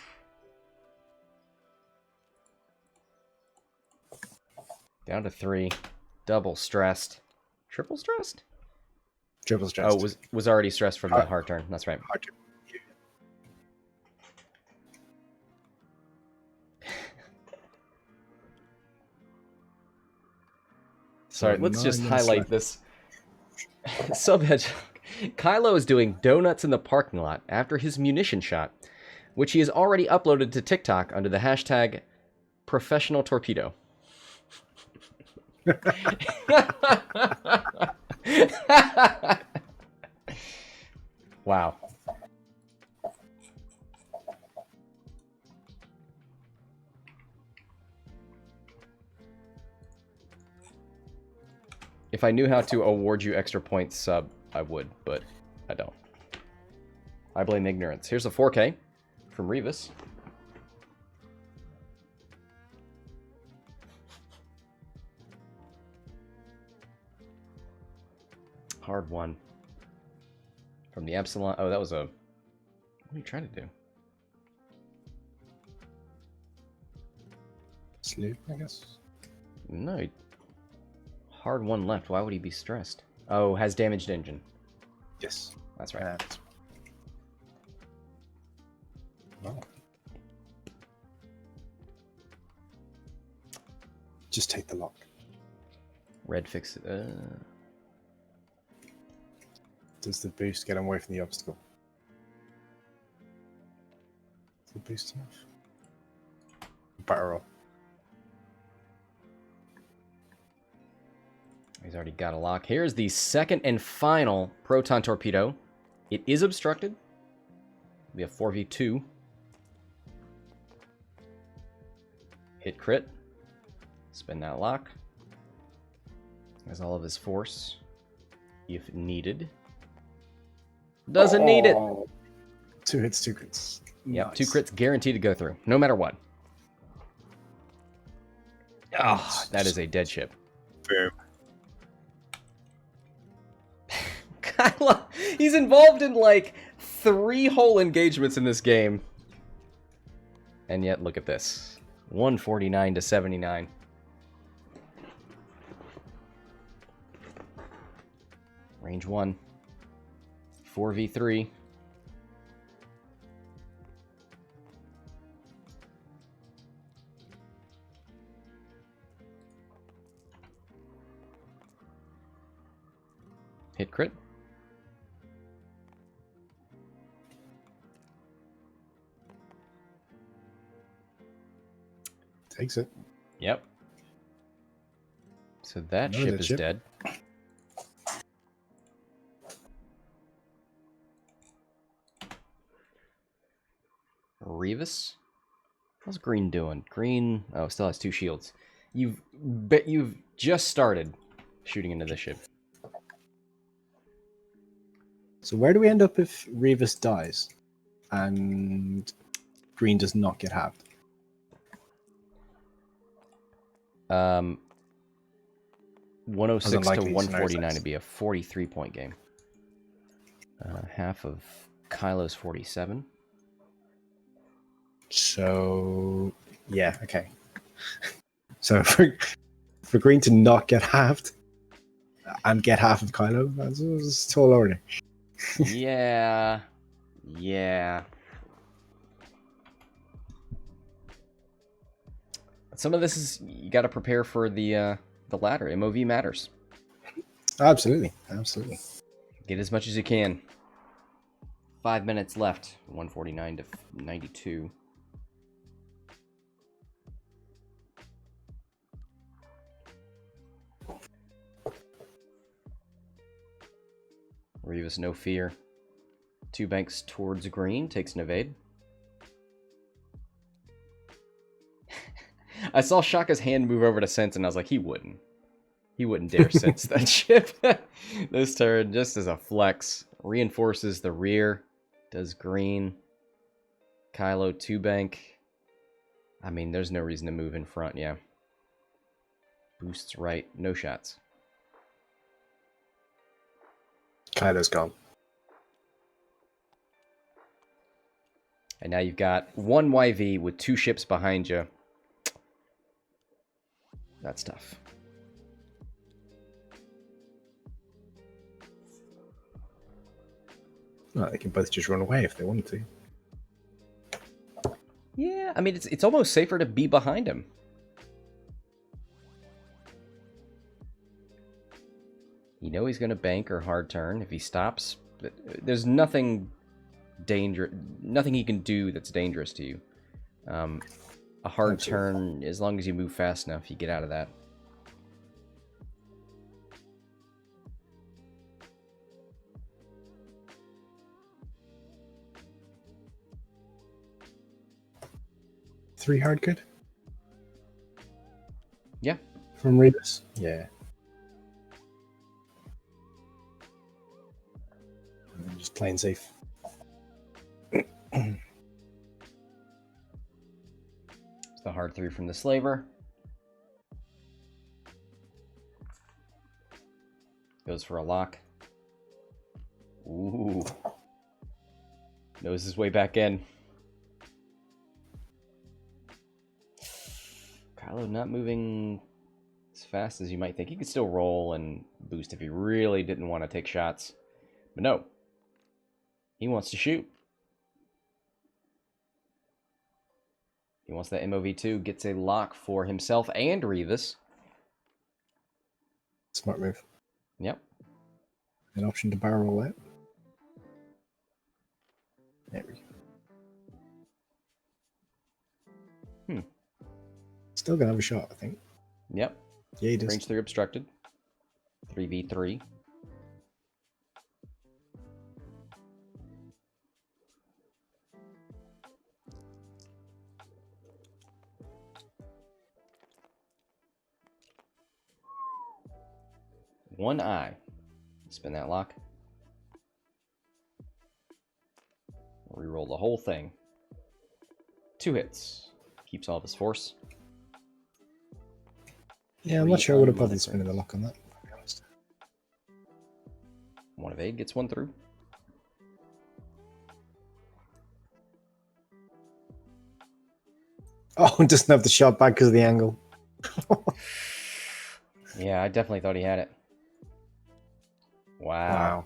S1: Down to 3. Double stressed. Triple stressed?
S2: Triple stressed.
S1: Oh, was already stressed from the hard turn. That's right.
S2: Hard turn.
S1: Sorry, let's just highlight this. Subhedgehog. Kylo is doing donuts in the parking lot after his munition shot, which he has already uploaded to TikTok under the hashtag professional torpedo. Wow. If I knew how to award you extra points sub, I would, but I don't. I blame ignorance. Here's a 4K from Rivas. Hard one. From the Epsilon. Oh, that was a... What are you trying to do?
S2: Sleep, I guess.
S1: No. Hard one left. Why would he be stressed? Oh, has damaged engine.
S2: Yes.
S1: That's right.
S2: Wow. Just take the lock.
S1: Red fix it.
S2: Does the boost get him away from the obstacle? Is the boost enough? Barrel.
S1: He's already got a lock. Here's the second and final proton torpedo. It is obstructed. It'll be a 4v2. Hit crit. Spin that lock. Has all of his force, if needed. Doesn't need it.
S2: 2 hits, 2 crits.
S1: Yep,
S2: Nice.
S1: 2 crits guaranteed to go through, no matter what. Oh, that is a dead ship.
S2: Boom.
S1: Kylo, he's involved in like 3 whole engagements in this game. And yet, look at this. 149 to 79. Range 1. 4v3. Hit crit.
S2: Takes it.
S1: Yep. So that
S2: Another
S1: ship is
S2: ship.
S1: dead. Rivas? How's Green doing? Green, oh, still has 2 shields. You've just started shooting into the ship.
S2: So where do we end up if Rivas dies and Green does not get halved?
S1: 106 to
S2: Unlikely
S1: 149
S2: scenarios.
S1: to be a 43-point game. Half of Kylo's 47.
S2: So yeah, okay. So for Green to not get halved and get half of Kylo, that's a tall order.
S1: Yeah. Yeah. Some of this is, you got to prepare for the ladder. MOV matters.
S2: Absolutely, absolutely.
S1: Get as much as you can. 5 minutes left. 149 to 92. Rivas, no fear. 2 banks towards green, takes an evade. I saw Shoka's hand move over to sense, and I was like, he wouldn't. He wouldn't dare sense that ship. This turn, just as a flex, reinforces the rear. Does green. Kylo 2 bank. I mean, there's no reason to move in front, yeah. Boosts right, no shots.
S2: Kylo's gone.
S1: And now you've got 1 YV with 2 ships behind you. That's tough.
S2: Well, they can both just run away if they wanted to.
S1: Yeah, I mean, it's almost safer to be behind him. You know he's going to bank or hard turn if he stops. There's nothing nothing he can do that's dangerous to you. A hard turn, as long as you move fast enough, you get out of that.
S2: Three hard good?
S1: Yeah.
S2: From Rivas? Yeah. Just playing safe.
S1: It's the hard 3 from the slaver. Goes for a lock. Ooh. Knows his way back in. Kylo not moving as fast as you might think. He could still roll and boost if he really didn't want to take shots. But no. He wants to shoot. He wants that MOV2. Gets a lock for himself and Rivas.
S2: Smart move.
S1: Yep.
S2: An option to barrel roll out. There we go. Still gonna have a shot, I think.
S1: Yep.
S2: Yeah, he does.
S1: Range 3 obstructed. 3v3. One eye. Spin that lock. Reroll the whole thing. 2 hits. Keeps all of his force.
S2: Yeah, I'm not sure I would have bothered spinning the lock on that, to be honest.
S1: 1 evade gets 1 through.
S2: Oh, it doesn't have the shot back because of the angle.
S1: Yeah, I definitely thought he had it. Wow.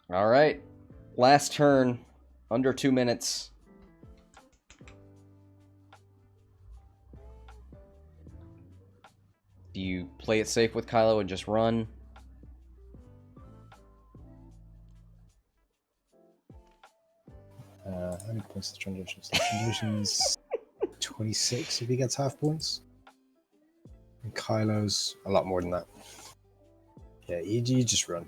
S1: All right. Last turn. Under 2 minutes. Do you play it safe with Kylo and just run?
S2: How many points does Trandoshan? Trandoshan's 26 if he gets half points. And Kylo's a lot more than that. Yeah, you just run.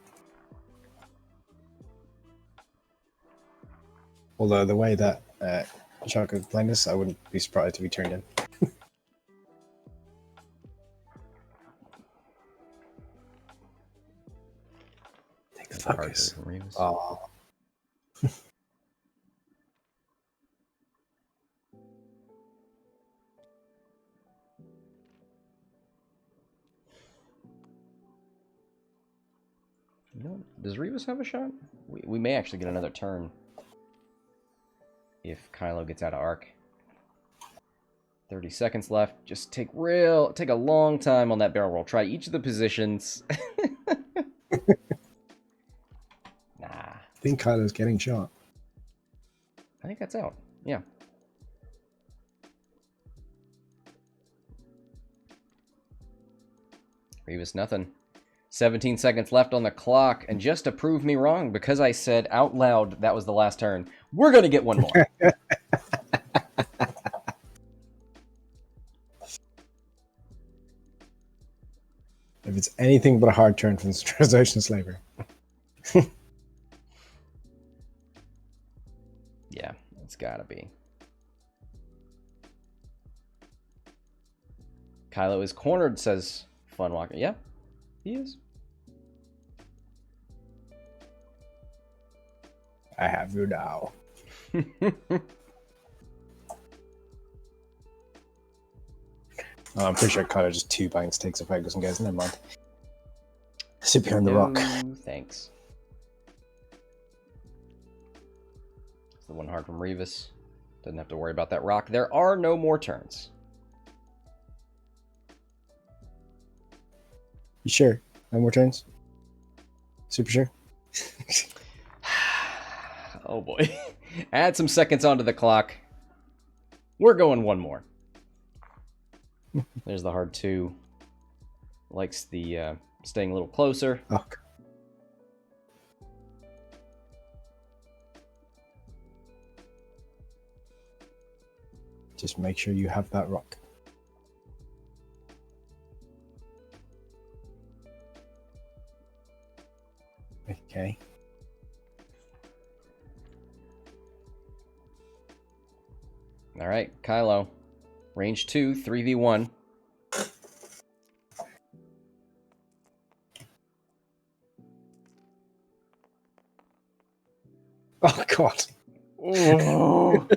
S2: Although the way that Shoko is playing this, I wouldn't be surprised if he turned in. Take the focus. Oh.
S1: You know, does Rivas have a shot? We may actually get another turn if Kylo gets out of arc. 30 seconds left. Just take a long time on that barrel roll. Try each of the positions. Nah.
S2: I think Kylo's getting shot.
S1: I think that's out. Yeah. Rivas, nothing. 17 seconds left on the clock, and just to prove me wrong, because I said out loud that was the last turn, we're going to get one more.
S2: It's anything but a hard turn from the Trandoshan Slaver.
S1: Yeah, it's gotta be. Kylo is cornered, says Funwalker. Yeah, he is.
S2: I have you now. Oh, I'm pretty sure Kylo just 2 banks, takes a focus, and goes, never mind. Sit behind the rock.
S1: Thanks. It's the one hard from Rivas. Doesn't have to worry about that rock. There are no more turns.
S2: You sure? No more turns? Super sure?
S1: Oh boy. Add some seconds onto the clock. We're going one more. There's the hard 2. Likes the staying a little closer.
S2: Oh. Just make sure you have that rock. Okay.
S1: All right, Kylo. Range 2, 3v1.
S2: Oh, God.
S1: Oh.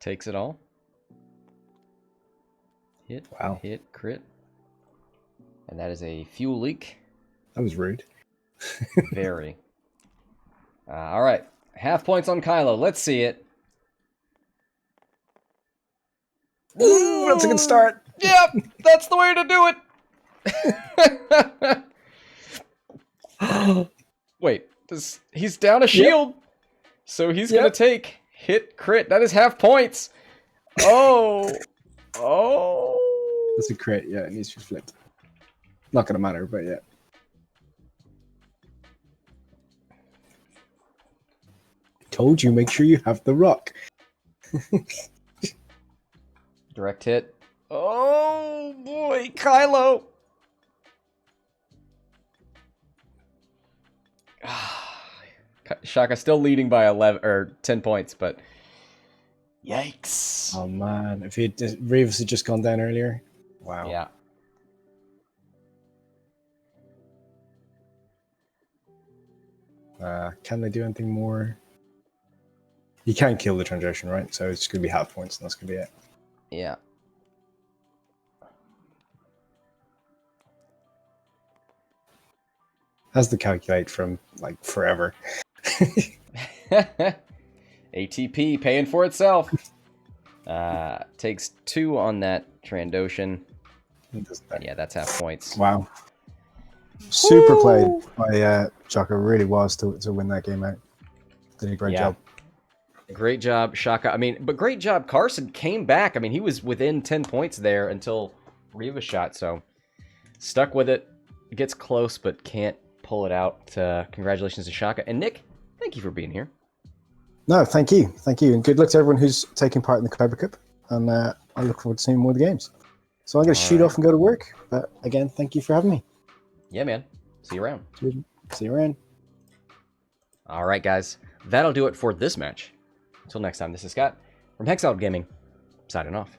S1: Takes it all. Hit,
S2: wow.
S1: Hit, crit. And that is a fuel leak.
S2: That was rude.
S1: Very. All right. Half points on Kylo. Let's see it.
S2: Ooh, that's a good start.
S1: Yep, that's the way to do it. Wait, he's down a shield. Yep. So he's going to take hit crit. That is half points. Oh.
S2: That's a crit. Yeah, it needs to be flipped. Not going to matter, but yeah. Told you, make sure you have the rock.
S1: Direct hit. Oh boy, Kylo. Shaka still leading by 11 or 10 points, but yikes.
S2: Oh man, if Rivas had just gone down earlier. Wow.
S1: Yeah.
S2: Can they do anything more? You can't kill the Trandoshan, right? So it's going to be half points, and that's going to be it.
S1: Yeah.
S2: Has to calculate from, like, forever.
S1: ATP paying for itself. Takes 2 on that Trandoshan. Yeah, that's half points.
S2: Wow. Super played by Shoko. Really was to win that game out. Did a great job.
S1: Great job, Shaka. I mean, but great job. Carson came back. I mean, he was within 10 points there until Rivas shot, so stuck with it. Gets close, but can't pull it out. Congratulations to Shaka. And Nick, thank you for being here.
S2: No, thank you. Thank you. And good luck to everyone who's taking part in the KYBER Cup. And I look forward to seeing more of the games. So I'm going to shoot off and go to work. But again, thank you for having me.
S1: Yeah, man. See you around.
S2: See you around.
S1: All right, guys. That'll do it for this match. Until next time, this is Scott from Hexiled Gaming, signing off.